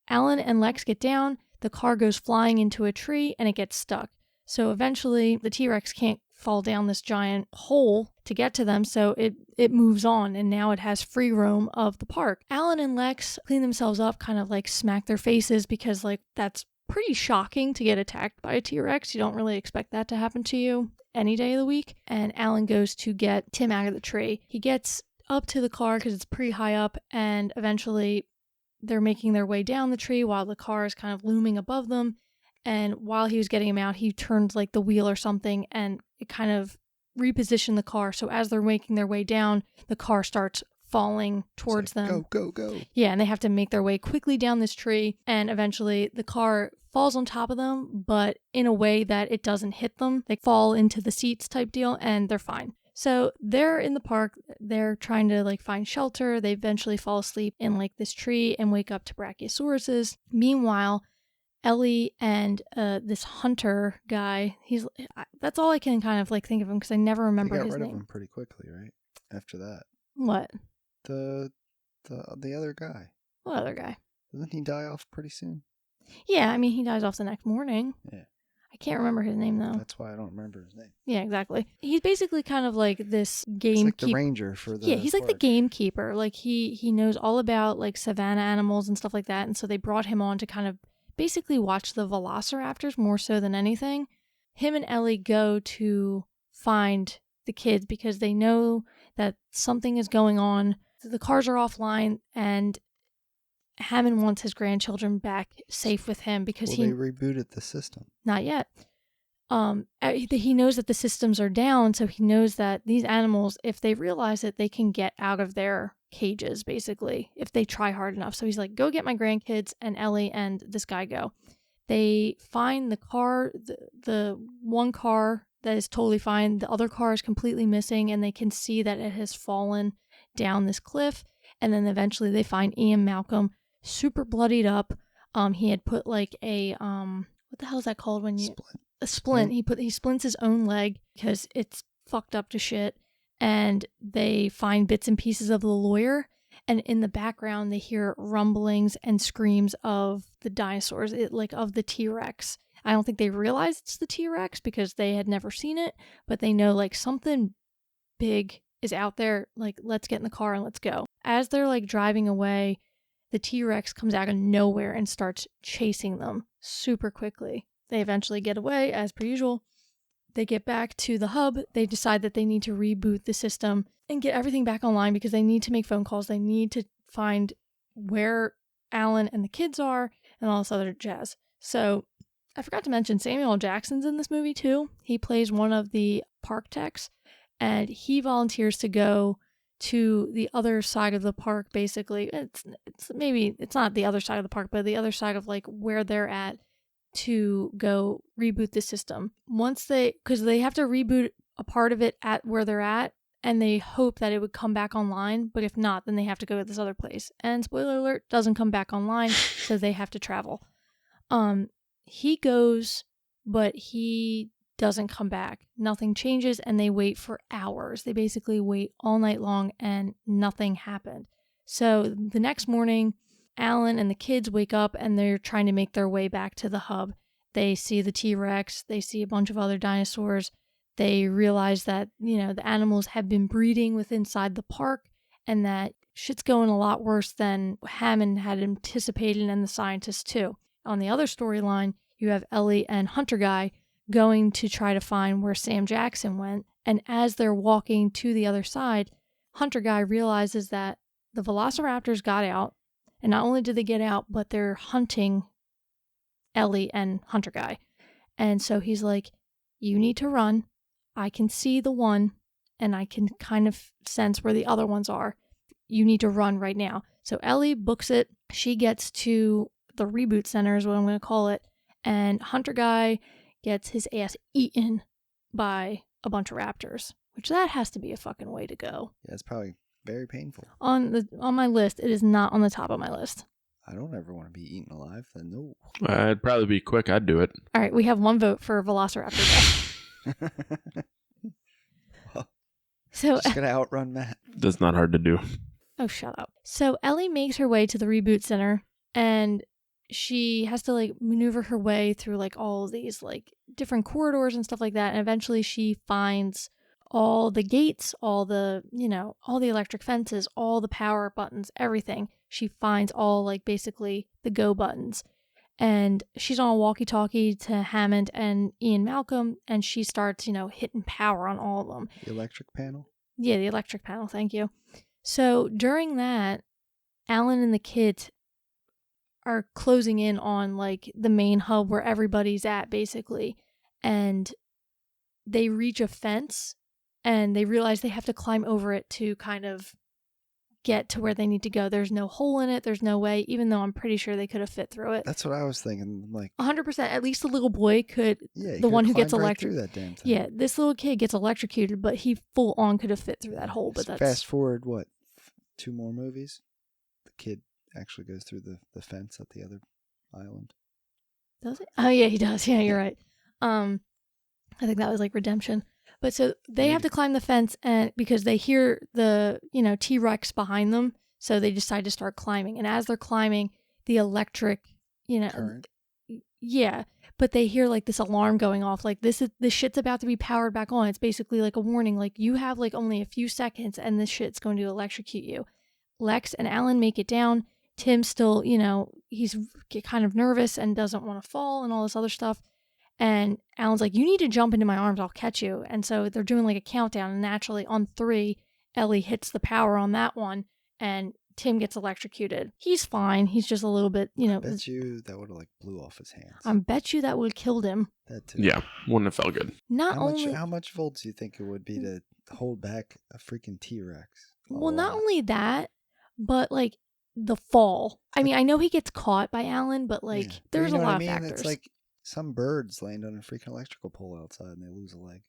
Speaker 1: Alan and Lex get down, the car goes flying into a tree, and it gets stuck. So eventually the T-Rex can't fall down this giant hole to get to them, so it moves on, and now it has free roam of the park. Alan and Lex clean themselves up, kind of smack their faces, because that's pretty shocking to get attacked by a T-Rex. You don't really expect that to happen to you any day of the week. And Alan goes to get Tim out of the tree. He gets up to the car because it's pretty high up, and eventually they're making their way down the tree while the car is kind of looming above them. And while he was getting him out, he turned the wheel or something, and it kind of repositioned the car. So as they're making their way down, the car starts falling towards them.
Speaker 4: Go.
Speaker 1: Yeah, and they have to make their way quickly down this tree, and eventually the car falls on top of them, but in a way that it doesn't hit them. They fall into the seats type deal, and they're fine. So they're in the park, they're trying to find shelter. They eventually fall asleep in this tree and wake up to brachiosauruses. Meanwhile, Ellie and this hunter guy, that's all I can kind of think of him because I never remember his name.
Speaker 4: They got rid of him pretty quickly, right? After that.
Speaker 1: What?
Speaker 4: The other guy.
Speaker 1: What other guy?
Speaker 4: Doesn't he die off pretty soon?
Speaker 1: Yeah, I mean, he dies off the next morning.
Speaker 4: Yeah.
Speaker 1: I can't remember his name, though.
Speaker 4: That's why I don't remember his name.
Speaker 1: Yeah, exactly. He's basically kind of this gamekeeper.
Speaker 4: He's the ranger for the
Speaker 1: Yeah, he's
Speaker 4: park.
Speaker 1: The gamekeeper. He knows all about savanna animals and stuff like that, and so they brought him on to kind of basically watch the velociraptors more so than anything. Him and Ellie go to find the kids because they know that something is going on. The cars are offline, and Hammond wants his grandchildren back safe with him because
Speaker 4: they rebooted the system.
Speaker 1: Not yet. He knows that the systems are down, so he knows that these animals, if they realize it, they can get out of their cages, basically, if they try hard enough. So he's like, go get my grandkids, and Ellie and this guy go. They find the car, the one car that is totally fine. The other car is completely missing, and they can see that it has fallen down this cliff. And then eventually they find Ian Malcolm, super bloodied up. He had put a what the hell is that called when you
Speaker 4: Splint.
Speaker 1: A splint. He splints his own leg because it's fucked up to shit. And they find bits and pieces of the lawyer, and in the background they hear rumblings and screams of the dinosaurs, of the T-Rex. I don't think they realize it's the T-Rex because they had never seen it, but they know something big is out there. Let's get in the car and let's go. As they're driving away, the T-Rex comes out of nowhere and starts chasing them super quickly. They eventually get away, as per usual. They get back to the hub. They decide that they need to reboot the system and get everything back online because they need to make phone calls. They need to find where Alan and the kids are and all this other jazz. So I forgot to mention Samuel L. Jackson's in this movie too. He plays one of the park techs, and he volunteers to go to the other side of the park, basically. It's not the other side of the park, but the other side of where they're at, to go reboot the system. Because they have to reboot a part of it at where they're at, and they hope that it would come back online, but if not, then they have to go to this other place. And spoiler alert, doesn't come back online, so they have to travel. He goes, but he doesn't come back. Nothing changes, and they wait for hours. They basically wait all night long, and nothing happened. So the next morning, Alan and the kids wake up, and they're trying to make their way back to the hub. They see the T-Rex. They see a bunch of other dinosaurs. They realize that, the animals have been breeding inside the park, and that shit's going a lot worse than Hammond had anticipated, and the scientists too. On the other storyline, you have Ellie and Hunter Guy going to try to find where Sam Jackson went, and as they're walking to the other side, Hunter Guy realizes that the velociraptors got out, and not only did they get out, but they're hunting Ellie and Hunter Guy. And so he's like, you need to run. I can see the one, and I can kind of sense where the other ones are. You need to run right now. So Ellie books it. She gets to the reboot center is what I'm going to call it. And Hunter Guy gets his ass eaten by a bunch of raptors, which that has to be a fucking way to go.
Speaker 4: Yeah, it's probably very painful.
Speaker 1: On my list, it is not on the top of my list.
Speaker 4: I don't ever want to be eaten alive. Then no.
Speaker 5: I'd probably be quick. I'd do it.
Speaker 1: All right, we have one vote for Velociraptor death.
Speaker 4: Well,
Speaker 1: So
Speaker 4: just gonna outrun Matt.
Speaker 5: That's not hard to do.
Speaker 1: Oh, shut up. So Ellie makes her way to the reboot center, and she has to maneuver her way through all these different corridors and stuff like that. And eventually she finds all the gates, all the electric fences, all the power buttons, everything. She finds all basically the go buttons. And she's on a walkie-talkie to Hammond and Ian Malcolm, and she starts, hitting power on all of them.
Speaker 4: The electric panel?
Speaker 1: Yeah, the electric panel, thank you. So during that, Alan and the kids are closing in on the main hub where everybody's at, basically. And they reach a fence, and they realize they have to climb over it to kind of get to where they need to go. There's no hole in it. There's no way, even though I'm pretty sure they could have fit through it.
Speaker 4: That's what I was thinking.
Speaker 1: 100%. At least the little boy could.
Speaker 4: Yeah,
Speaker 1: the one who gets
Speaker 4: electrocuted. Right through that damn thing.
Speaker 1: Yeah, this little kid gets electrocuted, but he full on could have fit through that hole. But that's
Speaker 4: fast forward. What? 2 more movies. The kid actually goes through the fence at the other island.
Speaker 1: Does it? Oh yeah, he does. Yeah, you're right. I think that was Redemption. But so they have to climb the fence, and because they hear the, T-Rex behind them, so they decide to start climbing. And as they're climbing, the electric,
Speaker 4: current.
Speaker 1: Yeah, but they hear this alarm going off. This shit's about to be powered back on. It's basically a warning. You have only a few seconds, and this shit's going to electrocute you. Lex and Alan make it down. Tim still, he's kind of nervous and doesn't want to fall and all this other stuff. And Alan's like, you need to jump into my arms, I'll catch you. And so they're doing a countdown, and naturally on 3, Ellie hits the power on that one, and Tim gets electrocuted. He's fine. He's just a little bit,
Speaker 4: I bet you that would have blew off his hands.
Speaker 1: I bet you that would have killed him.
Speaker 4: That too.
Speaker 5: Yeah, wouldn't have felt good.
Speaker 4: How much volts do you think it would be to hold back a freaking T-Rex?
Speaker 1: Well, not only that, but the fall. I mean, I know he gets caught by Alan, but there's a lot of factors.
Speaker 4: It's some birds land on a freaking electrical pole outside and they lose a leg.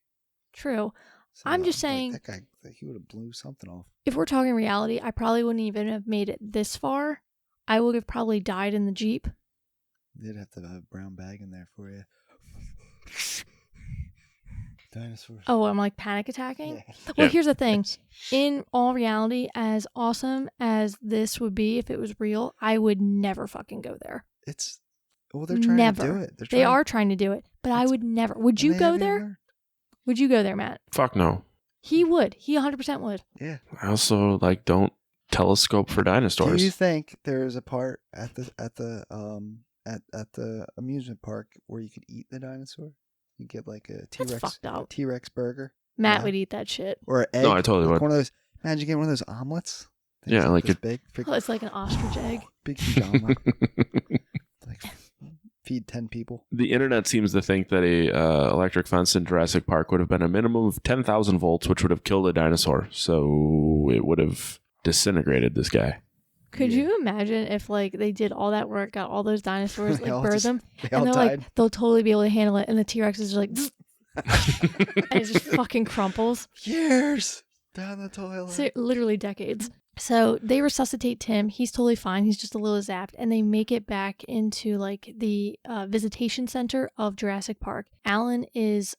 Speaker 1: True.
Speaker 4: So
Speaker 1: I'm just saying,
Speaker 4: that guy, he would have blew something off.
Speaker 1: If we're talking reality, I probably wouldn't even have made it this far. I would have probably died in the Jeep.
Speaker 4: They'd have to have a brown bag in there for you. Dinosaurs.
Speaker 1: Oh, I'm panic attacking?
Speaker 4: Yeah.
Speaker 1: Well, here's the thing. In all reality, as awesome as this would be if it was real, I would never fucking go there.
Speaker 4: They're trying to do it.
Speaker 1: They are trying to do it, but I would never. Would you go there? Would you go there, Matt?
Speaker 5: Fuck no.
Speaker 1: He would. He 100% would.
Speaker 4: Yeah.
Speaker 5: I also don't telescope for dinosaurs.
Speaker 4: Do you think there's a part at the amusement park where you could eat the dinosaur? You get a T-Rex burger.
Speaker 1: Matt would eat that shit.
Speaker 4: Or an egg.
Speaker 5: No, I totally would.
Speaker 4: One of those. Imagine getting one of those omelets.
Speaker 5: Yeah,
Speaker 4: this big.
Speaker 1: It's like an ostrich egg.
Speaker 4: Big omelet. Feed 10 people.
Speaker 5: The internet seems to think that a electric fence in Jurassic Park would have been a minimum of 10,000 volts, which would have killed a dinosaur. So it would have disintegrated this guy.
Speaker 1: Could you imagine if they did all that work, got all those dinosaurs, bird them, and they're
Speaker 4: died.
Speaker 1: They'll totally be able to handle it, and the T-Rex is just and it just fucking crumples.
Speaker 4: Years down the toilet.
Speaker 1: So, literally decades. So they resuscitate Tim. He's totally fine. He's just a little zapped. And they make it back into like the visitation center of Jurassic Park. Alan is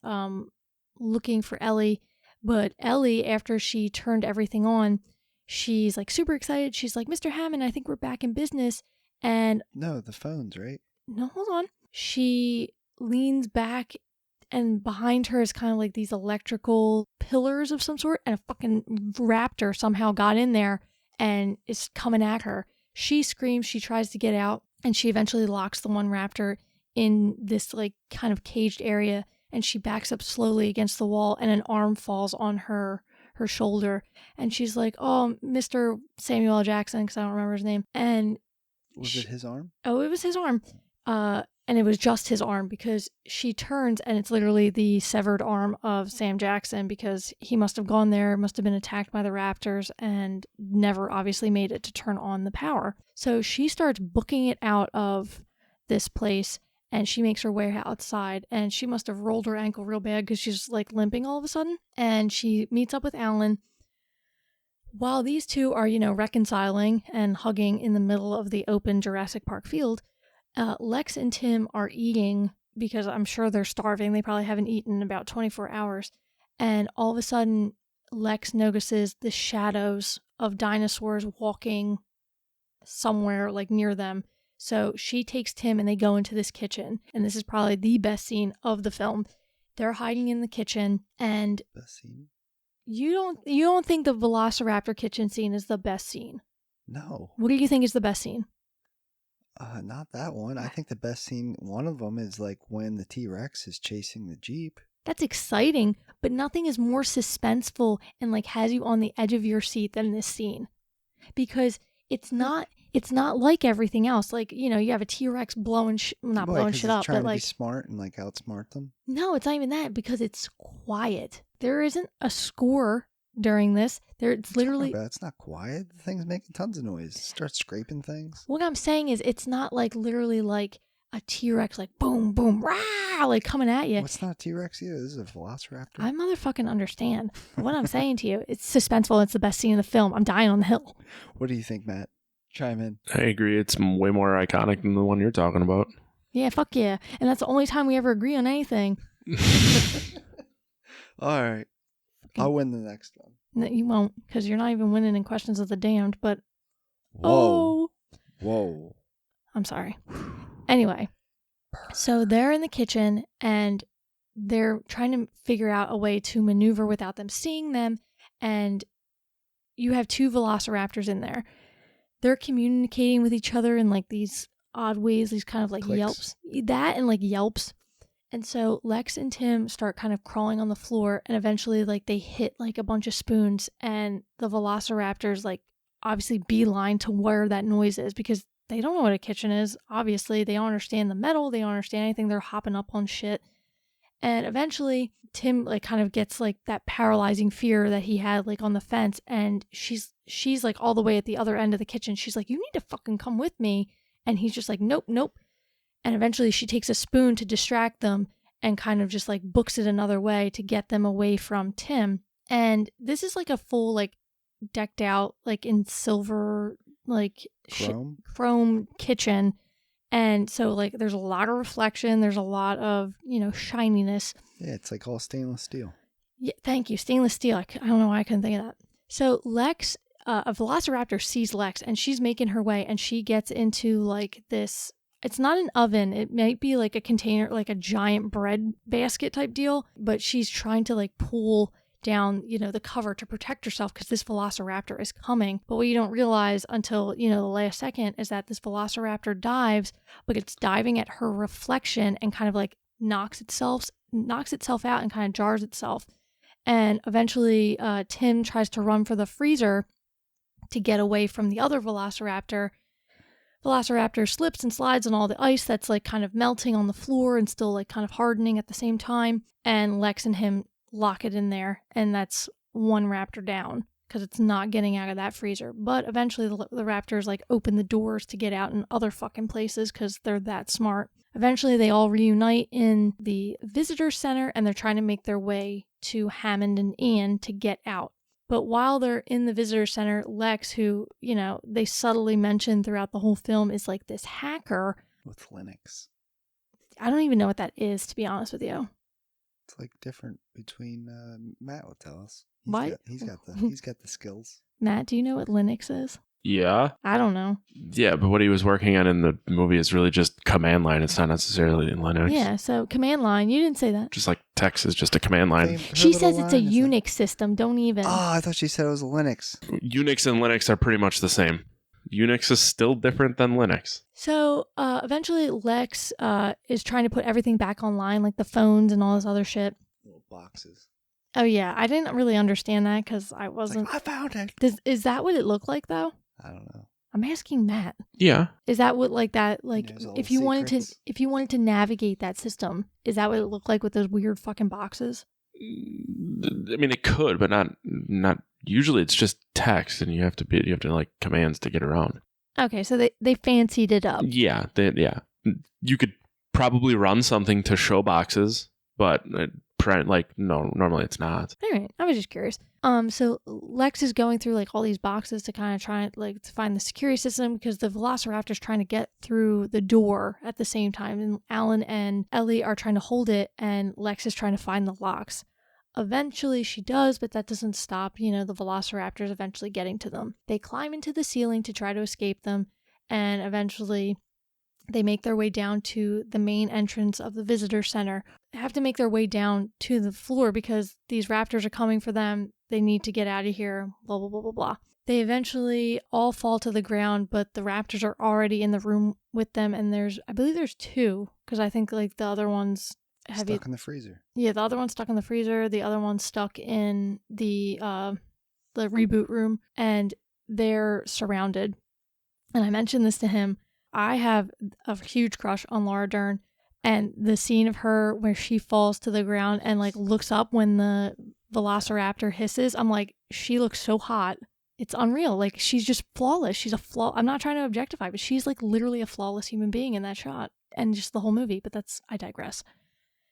Speaker 1: looking for Ellie. But Ellie, after she turned everything on, she's like super excited. She's like, Mr. Hammond, I think we're back in business. And
Speaker 4: no, the phone's right.
Speaker 1: No, hold on. She leans back, and behind her is kind of like these electrical pillars of some sort, and a fucking raptor somehow got in there and is coming at her. She screams, she tries to get out, and she eventually locks the one raptor in this like kind of caged area, and she backs up slowly against the wall, and an arm falls on her shoulder, and she's like, oh, Mr. Samuel L. Jackson, because I don't remember his name. And
Speaker 4: was it his arm?
Speaker 1: Oh, it was his arm. And it was just his arm, because she turns and it's literally the severed arm of Sam Jackson, because he must have gone there, must have been attacked by the raptors, and never obviously made it to turn on the power. So she starts booking it out of this place, and she makes her way outside, and she must have rolled her ankle real bad because she's like limping all of a sudden. And she meets up with Alan. While these two are, reconciling and hugging in the middle of the open Jurassic Park field, Lex and Tim are eating, because I'm sure they're starving. They probably haven't eaten in about 24 hours. And all of a sudden, Lex notices the shadows of dinosaurs walking somewhere like near them. So she takes Tim and they go into this kitchen. And this is probably the best scene of the film. They're hiding in the kitchen, and
Speaker 4: best scene?
Speaker 1: You don't think the Velociraptor kitchen scene is the best scene?
Speaker 4: No.
Speaker 1: What do you think is the best scene?
Speaker 4: Not that one. I think the best scene, one of them, is like when the T-Rex is chasing the Jeep.
Speaker 1: That's exciting, but nothing is more suspenseful and like has you on the edge of your seat than this scene. Because it's not like everything else. Like, you have a T-Rex blowing shit up,
Speaker 4: trying
Speaker 1: but like
Speaker 4: to be smart and like outsmart them.
Speaker 1: No, it's not even that, because it's quiet. There isn't a score during this. It's literally...
Speaker 4: It's not quiet. The thing's making tons of noise. It starts scraping things.
Speaker 1: What I'm saying is it's not like literally like a T-Rex like boom, boom, rah, like coming at you.
Speaker 4: What's not a T-Rex either? This is a Velociraptor.
Speaker 1: I motherfucking understand. What I'm saying to you, it's suspenseful. It's the best scene in the film. I'm dying on the hill.
Speaker 4: What do you think, Matt? Chime in.
Speaker 5: I agree. It's way more iconic than the one you're talking about.
Speaker 1: Yeah, fuck yeah. And that's the only time we ever agree on anything.
Speaker 4: All right. I'll win the next one.
Speaker 1: No, you won't, because you're not even winning in Questions of the Damned, but...
Speaker 4: Whoa.
Speaker 1: Oh!
Speaker 4: Whoa.
Speaker 1: I'm sorry. Anyway, so they're in the kitchen, and they're trying to figure out a way to maneuver without them seeing them, and you have two velociraptors in there. They're communicating with each other in like these odd ways, these kind of like
Speaker 4: Clicks.
Speaker 1: yelps. That and like yelps. And so Lex and Tim start kind of crawling on the floor, and eventually like they hit like a bunch of spoons, and the velociraptors like obviously beeline to where that noise is, because they don't know what a kitchen is. Obviously, they don't understand the metal, they don't understand anything. They're hopping up on shit. And eventually Tim like kind of gets like that paralyzing fear that he had like on the fence, and she's like all the way at the other end of the kitchen. She's like, you need to fucking come with me. And he's just like, nope. And eventually she takes a spoon to distract them and kind of just like books it another way to get them away from Tim. And this is like a full like decked out like in silver like chrome kitchen. And so like there's a lot of reflection, there's a lot of, shininess.
Speaker 4: Yeah, it's like all stainless steel.
Speaker 1: Yeah, thank you. Stainless steel. I don't know why I couldn't think of that. So Lex, a velociraptor sees Lex, and she's making her way, and she gets into like this, it's not an oven, it might be like a container, like a giant bread basket type deal, but she's trying to like pull down, the cover to protect herself because this velociraptor is coming. But what you don't realize until, the last second is that this velociraptor dives, but it's diving at her reflection and kind of like knocks itself out and kind of jars itself. And eventually Tim tries to run for the freezer to get away from the other velociraptor. Velociraptor slips and slides on all the ice that's like kind of melting on the floor and still like kind of hardening at the same time. And Lex and him lock it in there, and that's one raptor down because it's not getting out of that freezer. But eventually the raptors like open the doors to get out in other fucking places because they're that smart. Eventually they all reunite in the visitor center, and they're trying to make their way to Hammond and Ian to get out. But while they're in the visitor center, Lex, who, they subtly mention throughout the whole film, is like this hacker.
Speaker 4: With Linux.
Speaker 1: I don't even know what that is, to be honest with you.
Speaker 4: It's like different between Matt will tell us. He's got the skills.
Speaker 1: Matt, do you know what Linux is?
Speaker 3: Yeah.
Speaker 1: I don't know.
Speaker 3: Yeah, but what he was working on in the movie is really just command line. It's not necessarily in Linux.
Speaker 1: Yeah, so command line. You didn't say that.
Speaker 3: Just like text is just a command line.
Speaker 1: She says it's a Unix system. Don't even.
Speaker 4: Oh, I thought she said it was a Linux.
Speaker 3: Unix and Linux are pretty much the same. Unix is still different than Linux.
Speaker 1: So eventually Lex is trying to put everything back online, like the phones and all this other shit.
Speaker 4: Little boxes.
Speaker 1: Oh, yeah. I didn't really understand that because I wasn't.
Speaker 4: I found it.
Speaker 1: Is that what it looked like, though?
Speaker 4: I don't know.
Speaker 1: I'm asking Matt.
Speaker 3: Yeah.
Speaker 1: Is that what if you wanted to navigate that system, is that what it looked like with those weird fucking boxes?
Speaker 3: I mean, it could, but not usually. It's just text, and you have to like commands to get around.
Speaker 1: Okay, so they fancied it up.
Speaker 3: Yeah, you could probably run something to show boxes, but no, normally it's not.
Speaker 1: All right, I was just curious. So Lex is going through like all these boxes to kind of try to find the security system because the Velociraptor's trying to get through the door at the same time, and Alan and Ellie are trying to hold it, and Lex is trying to find the locks. Eventually she does, but that doesn't stop, the Velociraptors eventually getting to them. They climb into the ceiling to try to escape them, and eventually they make their way down to the main entrance of the visitor center. They have to make their way down to the floor because these raptors are coming for them. They need to get out of here, blah, blah, blah, blah, blah. They eventually all fall to the ground, but the raptors are already in the room with them, and I believe there's two, because I think like the other one's
Speaker 4: stuck in the freezer.
Speaker 1: Yeah, the other one's stuck in the freezer. The other one's stuck in the reboot room, and they're surrounded. And I mentioned this to him. I have a huge crush on Laura Dern, and the scene of her where she falls to the ground and like looks up when the Velociraptor hisses, I'm like, she looks so hot. It's unreal. Like, she's just flawless. I'm not trying to objectify, but she's like literally a flawless human being in that shot, and just the whole movie. But I digress.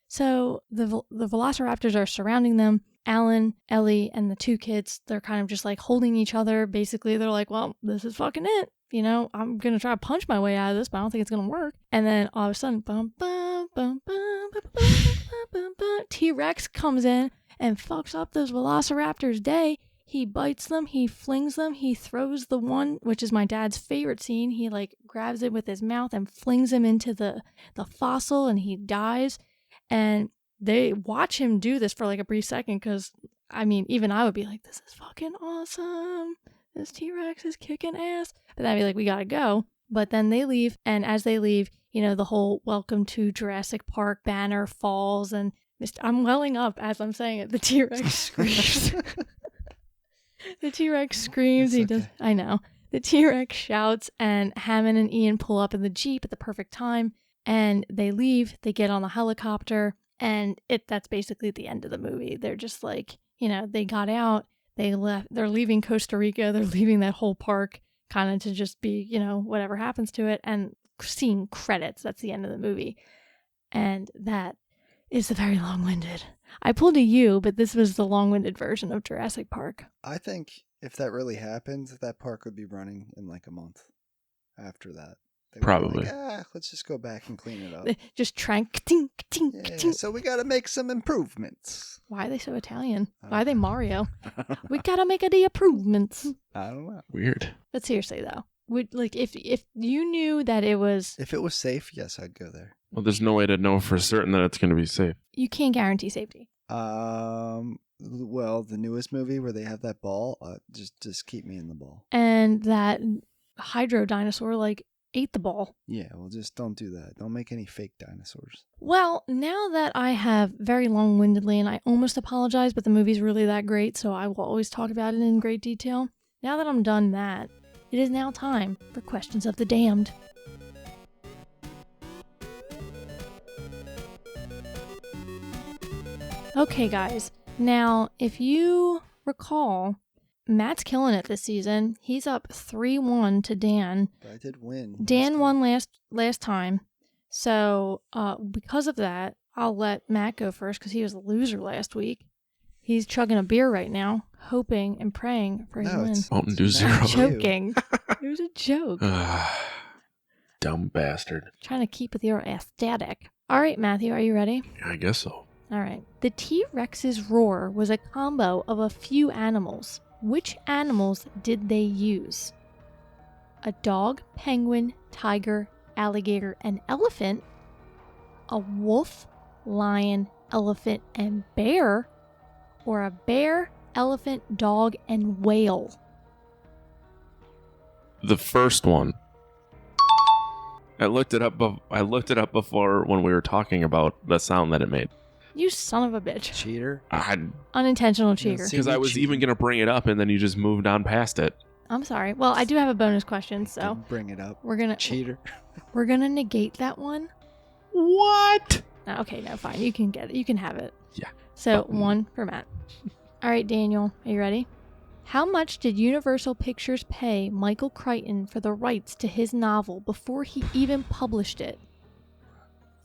Speaker 1: So the Velociraptors are surrounding them. Alan, Ellie, and the two kids, they're kind of just like holding each other. Basically, they're like, well, this is fucking it. I'm going to try to punch my way out of this, but I don't think it's going to work. And then all of a sudden, T-Rex comes in and fucks up those Velociraptors' day. He bites them, he flings them, he throws the one, which is my dad's favorite scene. He like grabs it with his mouth and flings him into the fossil, and he dies. And they watch him do this for like a brief second because, I mean, even I would be like, this is fucking awesome. This T-Rex is kicking ass. But then I'd be like, we gotta go. But then they leave, and as they leave, the whole welcome to Jurassic Park banner falls, and I'm welling up as I'm saying it. The T-Rex screams. The T-Rex screams. He does. I know. The T-Rex shouts, and Hammond and Ian pull up in the Jeep at the perfect time, and they leave. They get on the helicopter, and that's basically the end of the movie. They're just like, they got out. They left. They're leaving Costa Rica. They're leaving that whole park kind of to just be, whatever happens to it, and seeing credits. That's the end of the movie. And that is the very long-winded. I pulled a U, but this was the long-winded version of Jurassic Park.
Speaker 4: I think if that really happens, that park would be running in like a month after that.
Speaker 3: Probably.
Speaker 4: Like, let's just go back and clean it up.
Speaker 1: Just tink, tink, tink.
Speaker 4: So we got to make some improvements.
Speaker 1: Why are they so Italian? Why are they Mario? We got to make the improvements.
Speaker 4: I don't know.
Speaker 3: Weird. But
Speaker 1: seriously, though. If you knew that it was...
Speaker 4: If it was safe, yes, I'd go there.
Speaker 3: Well, there's no way to know for certain that it's going to be safe.
Speaker 1: You can't guarantee safety.
Speaker 4: Well, the newest movie where they have that ball, just keep me in the ball.
Speaker 1: And that hydro dinosaur, ate the ball.
Speaker 4: Yeah, well, just don't do that. Don't make any fake dinosaurs.
Speaker 1: Well, now that I have very long-windedly, and I almost apologize, but the movie's really that great, so I will always talk about it in great detail. Now that I'm done that, it is now time for Questions of the Damned. Okay, guys. Now, if you recall, Matt's killing it this season. He's up 3-1 to Dan.
Speaker 4: But I did win.
Speaker 1: Dan won last time. So, because of that, I'll let Matt go first because he was the loser last week. He's chugging a beer right now. hoping and praying for his win.
Speaker 4: It's
Speaker 3: Mountain Dew
Speaker 4: not
Speaker 3: Zero.
Speaker 4: you.
Speaker 1: Joking. It was a joke.
Speaker 3: Dumb bastard.
Speaker 1: Trying to keep with your aesthetic. All right, Matthew, are you ready?
Speaker 3: I guess so.
Speaker 1: All right. The T-Rex's roar was a combo of a few animals. Which animals did they use? A dog, penguin, tiger, alligator, and elephant? A wolf, lion, elephant, and bear? Or a bear, elephant, dog, and whale?
Speaker 3: The first one. I looked it up before when we were talking about the sound that it made.
Speaker 1: You son of a bitch.
Speaker 4: Cheater.
Speaker 1: Unintentional cheater.
Speaker 3: Because I was even going to bring it up and then you just moved on past it.
Speaker 1: I'm sorry. Well, I do have a bonus question, so
Speaker 4: Didn't bring it up. Cheater.
Speaker 1: We're gonna negate that one.
Speaker 3: What?
Speaker 1: Okay, no, fine. You can get it. You can have it.
Speaker 3: Yeah.
Speaker 1: So 1 for Matt. All right, Daniel, are you ready? How much did Universal Pictures pay Michael Crichton for the rights to his novel before he even published it?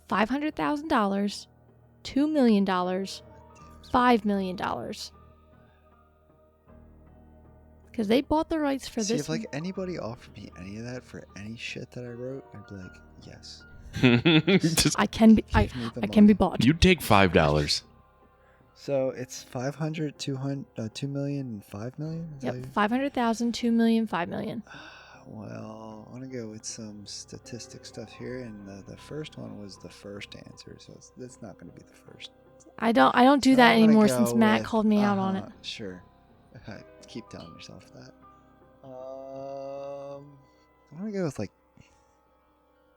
Speaker 1: $500,000, $2 million, $5 million. Because they bought the rights for
Speaker 4: See,
Speaker 1: this.
Speaker 4: if like anybody offered me any of that for any shit that I wrote, I'd be like, yes.
Speaker 3: Just,
Speaker 1: I can be bought.
Speaker 3: you take $5.
Speaker 4: So it's 500, 200, 2 million, and 5 million? Is
Speaker 1: Yep,
Speaker 4: that
Speaker 1: 500,000, 2 million, 5 million.
Speaker 4: Well, I want to go with some statistic stuff here, and the first one was the first answer, so that's not going to be the first.
Speaker 1: I don't do
Speaker 4: So
Speaker 1: that
Speaker 4: I'm gonna
Speaker 1: anymore
Speaker 4: go
Speaker 1: since Matt
Speaker 4: with-
Speaker 1: called me out on it.
Speaker 4: Sure. Keep telling yourself that. I'm gonna go with like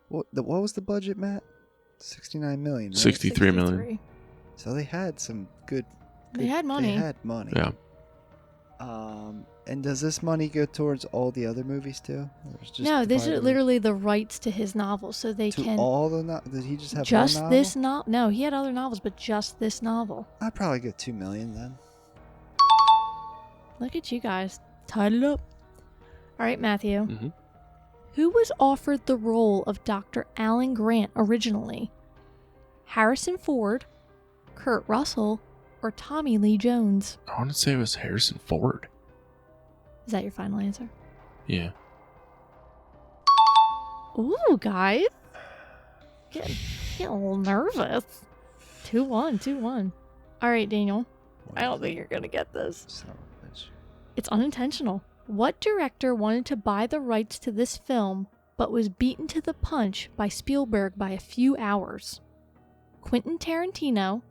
Speaker 4: what was the budget, Matt? 69 million. Right?
Speaker 3: 63 million.
Speaker 4: So they had some good.
Speaker 1: They had money.
Speaker 4: They had money.
Speaker 3: Yeah.
Speaker 4: And does this money go towards all the other movies too? Or is just
Speaker 1: No, this is
Speaker 4: divided
Speaker 1: literally the rights to his novel, so they
Speaker 4: to
Speaker 1: can
Speaker 4: all the. Did he just have
Speaker 1: just
Speaker 4: one novel?
Speaker 1: this novel. No, he had other novels, but just this novel.
Speaker 4: I'd probably go 2 million then.
Speaker 1: Look at you guys, tied it up. All right, Matthew.
Speaker 3: Mm-hmm.
Speaker 1: Who was offered the role of Dr. Alan Grant originally? Harrison Ford, Kurt Russell, or Tommy Lee Jones?
Speaker 3: I want to say it was Harrison Ford.
Speaker 1: Is that your final answer?
Speaker 3: Yeah.
Speaker 1: Ooh, guys. Getting a little nervous. 2-1. All right, Daniel. I don't think you're going to get this.
Speaker 4: Son of a bitch.
Speaker 1: It's unintentional. What director wanted to buy the rights to this film but was beaten to the punch by Spielberg by a few hours? Quentin Tarantino,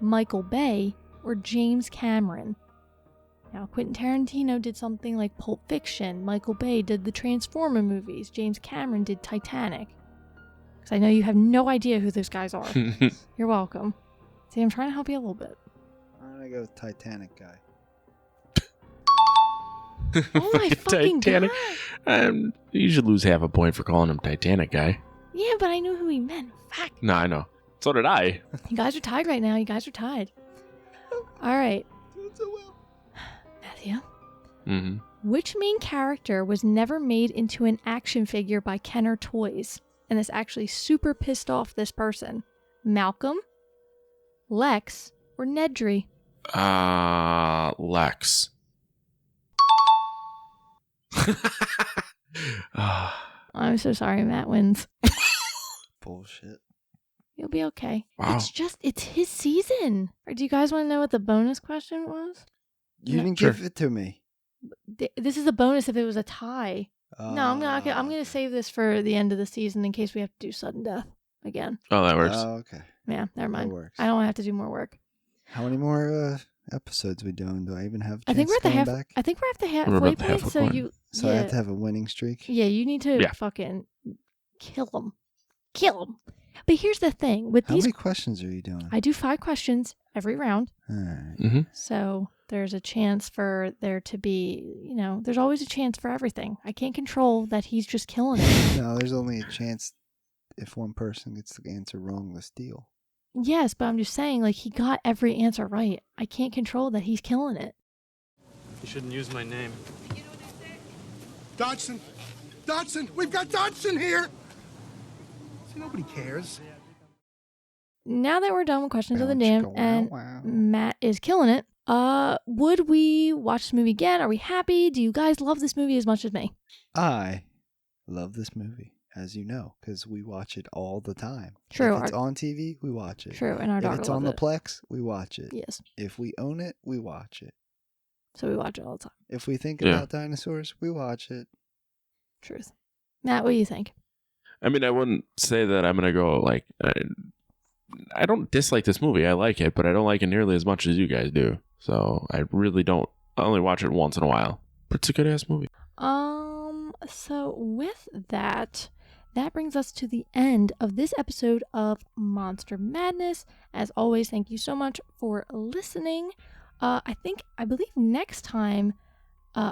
Speaker 1: Michael Bay, or James Cameron? Now, Quentin Tarantino did something like Pulp Fiction. Michael Bay did the Transformer movies. James Cameron did Titanic. Because I know you have no idea who those guys are. You're welcome. See, I'm trying to help you a little bit.
Speaker 4: I'm gonna go with Titanic guy.
Speaker 1: Oh my fucking
Speaker 3: Titanic.
Speaker 1: God.
Speaker 3: You should lose half a point for calling him Titanic guy.
Speaker 1: Yeah, but I knew who he meant. Fuck.
Speaker 3: No, I know. So did I.
Speaker 1: You guys are tied right now. You guys are tied. All right. Matthew.
Speaker 3: Mm-hmm.
Speaker 1: Which main character was never made into an action figure by Kenner Toys? And this actually super pissed off this person. Malcolm, Lex, or Nedry?
Speaker 3: Lex.
Speaker 1: I'm so sorry, Matt wins.
Speaker 4: Bullshit.
Speaker 1: You'll be okay.
Speaker 3: Wow.
Speaker 1: It's his season. Or do you guys want to know what the bonus question was?
Speaker 4: You
Speaker 1: No.
Speaker 4: didn't
Speaker 3: Sure.
Speaker 4: give it to me.
Speaker 1: This is a bonus if it was a tie. No, I'm gonna save this for the end of the season in case we have to do sudden death again.
Speaker 3: Oh, that works.
Speaker 4: Oh, okay.
Speaker 1: Yeah, never mind.
Speaker 4: works.
Speaker 1: I don't have to do more work.
Speaker 4: How many more episodes we doing? Do I even have?
Speaker 1: I think we're at the
Speaker 4: going
Speaker 1: half.
Speaker 4: back?
Speaker 1: I think we're at the
Speaker 3: We're
Speaker 1: halfway
Speaker 3: about the
Speaker 1: point.
Speaker 3: halfway
Speaker 1: So
Speaker 3: point.
Speaker 1: you.
Speaker 4: So I have to have a winning streak.
Speaker 1: Yeah, you need to
Speaker 3: Yeah.
Speaker 1: fucking kill him. But here's the thing with
Speaker 4: How
Speaker 1: these.
Speaker 4: many questions are you doing?
Speaker 1: I do 5 questions every round,
Speaker 4: All right.
Speaker 3: Mm-hmm.
Speaker 1: so there's a chance for there to be. There's always a chance for everything. I can't control that he's just killing it.
Speaker 4: No, there's only a chance if one person gets the answer wrong, let's deal.
Speaker 1: Yes, but I'm just saying, like, he got every answer right. I can't control that he's killing it.
Speaker 8: You shouldn't use my name.
Speaker 9: Dodson! Dodson! We've got Dodson here! See, nobody cares.
Speaker 1: Now that we're done with questions of the
Speaker 4: Bounce,
Speaker 1: dam
Speaker 4: go,
Speaker 1: and
Speaker 4: wow, wow.
Speaker 1: Matt is killing it, Would we watch this movie again? Are we happy? Do you guys love this movie as much as me?
Speaker 4: I love this movie, as you know, because we watch it all the time.
Speaker 1: True.
Speaker 4: If it's on TV, we watch it.
Speaker 1: True, and our daughter
Speaker 4: If it's on the Plex, we watch it.
Speaker 1: Yes.
Speaker 4: If we own it, we watch it.
Speaker 1: So we watch it all the time.
Speaker 4: If we think about dinosaurs, we watch it.
Speaker 1: Truth. Matt, what do you think?
Speaker 5: I mean, I wouldn't say that I'm going to go like... I don't dislike this movie. I like it, but I don't like it nearly as much as you guys do. So I really don't. I only watch it once in a while. But it's a good-ass movie.
Speaker 1: So with that brings us to the end of this episode of Monster Madness. As always, thank you so much for listening. I believe next time,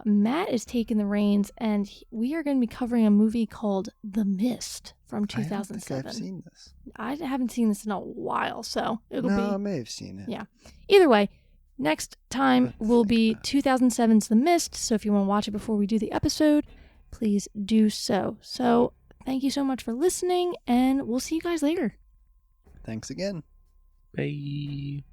Speaker 1: Matt is taking the reins, and we are going to be covering a movie called The Mist from 2007.
Speaker 4: I don't think I've seen this.
Speaker 1: I haven't seen this in a while, so it'll be...
Speaker 4: No, I may have seen it.
Speaker 1: Yeah. Either way, next time will be 2007's The Mist, so if you want to watch it before we do the episode, please do so. So, thank you so much for listening, and we'll see you guys later.
Speaker 4: Thanks again.
Speaker 5: Bye.